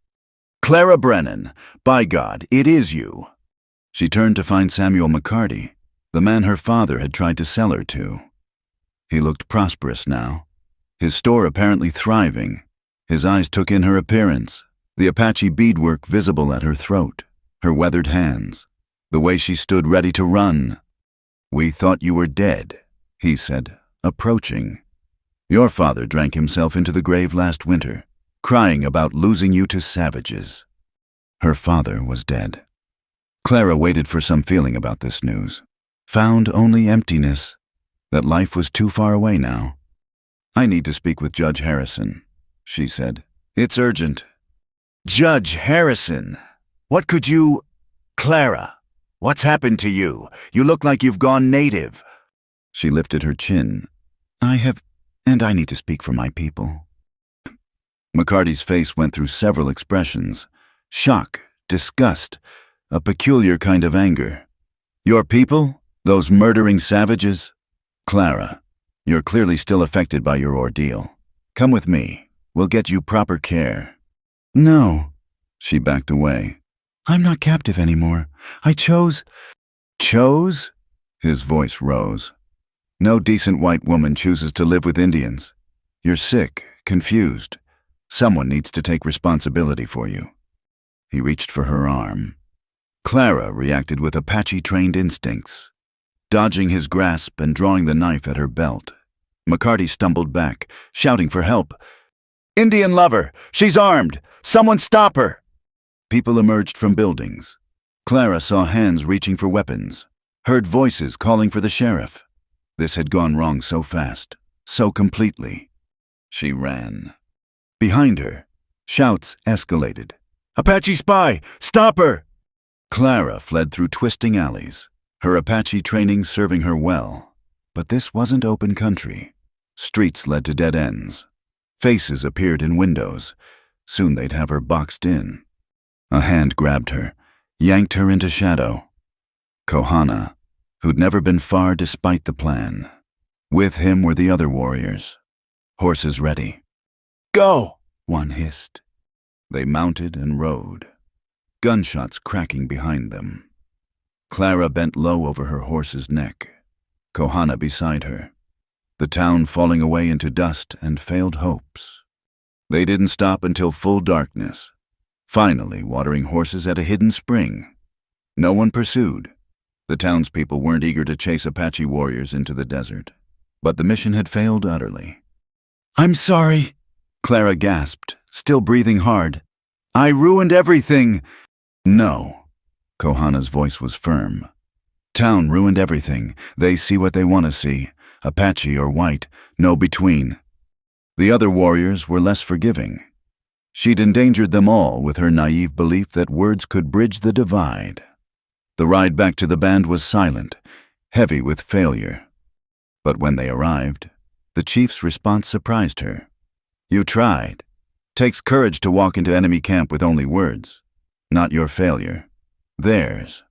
"Clara Brennan, by God, it is you." She turned to find Samuel McCarty, the man her father had tried to sell her to. He looked prosperous now, his store apparently thriving. His eyes took in her appearance, the Apache beadwork visible at her throat, her weathered hands, the way she stood ready to run. "We thought you were dead," he said, approaching. "Your father drank himself into the grave last winter, crying about losing you to savages." Her father was dead. Clara waited for some feeling about this news, found only emptiness, that life was too far away now. "I need to speak with Judge Harrison," she said. "It's urgent." "Judge Harrison? What could you—" "Clara, what's happened to you? You look like you've gone native." She lifted her chin. And I need to speak for my people." McCarty's face went through several expressions: shock, disgust, a peculiar kind of anger. "Your people? Those murdering savages?" "Clara, you're clearly still affected by your ordeal. Come with me. We'll get you proper care." "No." She backed away. "I'm not captive anymore. I chose—" "Chose?" His voice rose. "No decent white woman chooses to live with Indians. You're sick, confused. Someone needs to take responsibility for you." He reached for her arm. Clara reacted with Apache-trained instincts, dodging his grasp and drawing the knife at her belt. McCarty stumbled back, shouting for help. "Indian lover! She's armed! Someone stop her!" People emerged from buildings. Clara saw hands reaching for weapons, heard voices calling for the sheriff. This had gone wrong so fast, so completely. She ran. Behind her, shouts escalated. "Apache spy! Stop her!" Clara fled through twisting alleys, her Apache training serving her well. But this wasn't open country. Streets led to dead ends. Faces appeared in windows. Soon they'd have her boxed in. A hand grabbed her, yanked her into shadow. Kohana, who'd never been far despite the plan. With him were the other warriors, horses ready. "Go!" one hissed. They mounted and rode, gunshots cracking behind them. Clara bent low over her horse's neck, Kohana beside her, the town falling away into dust and failed hopes. They didn't stop until full darkness, finally watering horses at a hidden spring. No one pursued. The townspeople weren't eager to chase Apache warriors into the desert, but the mission had failed utterly. "I'm sorry," Clara gasped, still breathing hard. "I ruined everything." "No," Kohana's voice was firm. "Town ruined everything. They see what they want to see, Apache or white, no between." The other warriors were less forgiving. She'd endangered them all with her naive belief that words could bridge the divide. The ride back to the band was silent, heavy with failure. But when they arrived, the chief's response surprised her. "You tried. Takes courage to walk into enemy camp with only words. Not your failure. Theirs."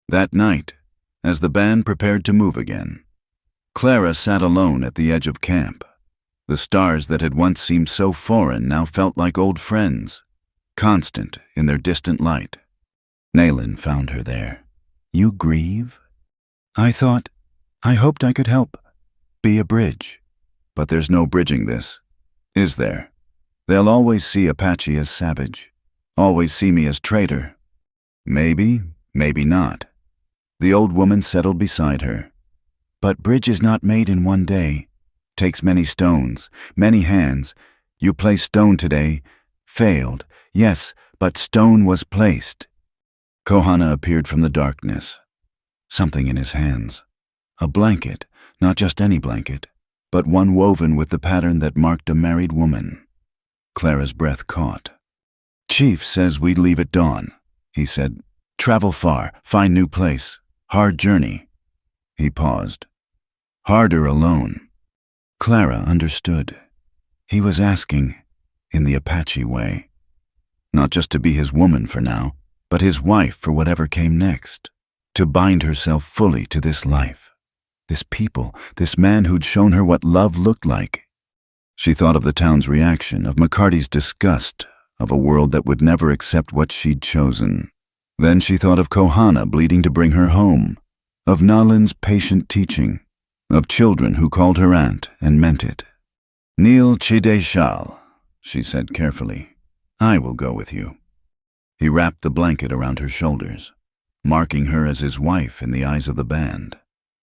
That night, as the band prepared to move again, Clara sat alone at the edge of camp. The stars that had once seemed so foreign now felt like old friends, constant in their distant light. Nayland found her there. "You grieve?" I hoped I could help. Be a bridge. But there's no bridging this, is there? They'll always see Apache as savage. Always see me as traitor. Maybe, maybe not. The old woman settled beside her. But bridge is not made in one day. Takes many stones, many hands. You placed stone today. Failed, yes, but stone was placed. Kohana appeared from the darkness. Something in his hands. A blanket, not just any blanket, but one woven with the pattern that marked a married woman. Clara's breath caught. "Chief says we'd leave at dawn," he said. "Travel far, find new place. Hard journey." He paused. "Harder alone." Clara understood. He was asking, in the Apache way. Not just to be his woman for now, but his wife for whatever came next. To bind herself fully to this life. This people, this man who'd shown her what love looked like. She thought of the town's reaction, of McCarty's disgust, of a world that would never accept what she'd chosen. Then she thought of Kohana bleeding to bring her home, of Nalin's patient teaching, of children who called her aunt and meant it. "Neil Chideshal," she said carefully. "I will go with you." He wrapped the blanket around her shoulders, marking her as his wife in the eyes of the band.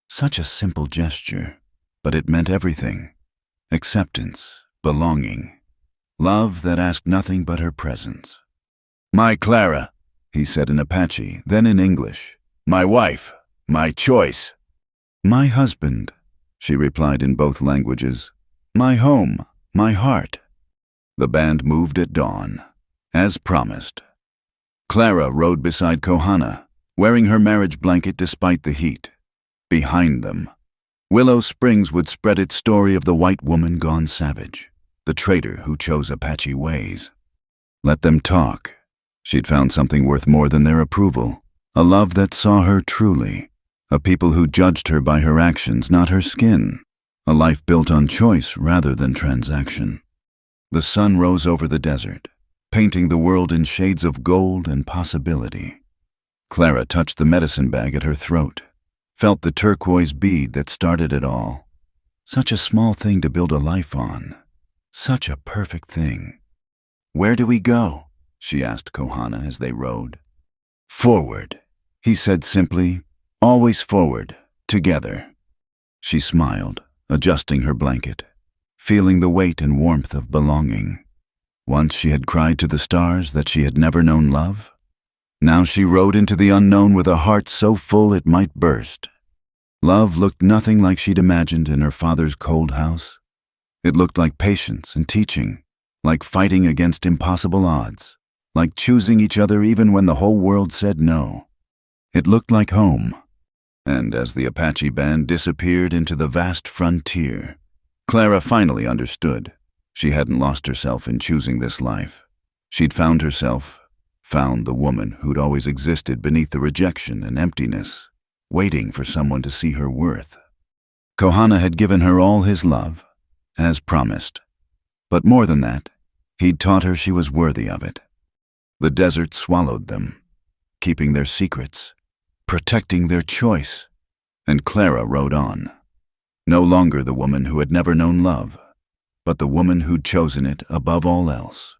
Such a simple gesture, but it meant everything. Acceptance, belonging, love that asked nothing but her presence. "My Clara," he said in Apache, then in English. "My wife, my choice." "My husband," she replied in both languages. "My home, my heart." The band moved at dawn, as promised. Clara rode beside Kohana, wearing her marriage blanket despite the heat. Behind them, Willow Springs would spread its story of the white woman gone savage, the traitor who chose Apache ways. Let them talk. She'd found something worth more than their approval, a love that saw her truly, a people who judged her by her actions, not her skin, a life built on choice rather than transaction. The sun rose over the desert, painting the world in shades of gold and possibility. Clara touched the medicine bag at her throat, felt the turquoise bead that started it all. Such a small thing to build a life on. Such a perfect thing. "Where do we go?" she asked Kohana as they rode. "Forward," he said simply. "Always forward, together." She smiled, adjusting her blanket, feeling the weight and warmth of belonging. Once she had cried to the stars that she had never known love. Now she rode into the unknown with a heart so full it might burst. Love looked nothing like she'd imagined in her father's cold house. It looked like patience and teaching, like fighting against impossible odds, like choosing each other even when the whole world said no. It looked like home. And as the Apache band disappeared into the vast frontier, Clara finally understood. She hadn't lost herself in choosing this life. She'd found herself, found the woman who'd always existed beneath the rejection and emptiness, waiting for someone to see her worth. Kohana had given her all his love, as promised. But more than that, he'd taught her she was worthy of it. The desert swallowed them, keeping their secrets, protecting their choice, and Clara rode on. No longer the woman who had never known love, but the woman who'd chosen it above all else.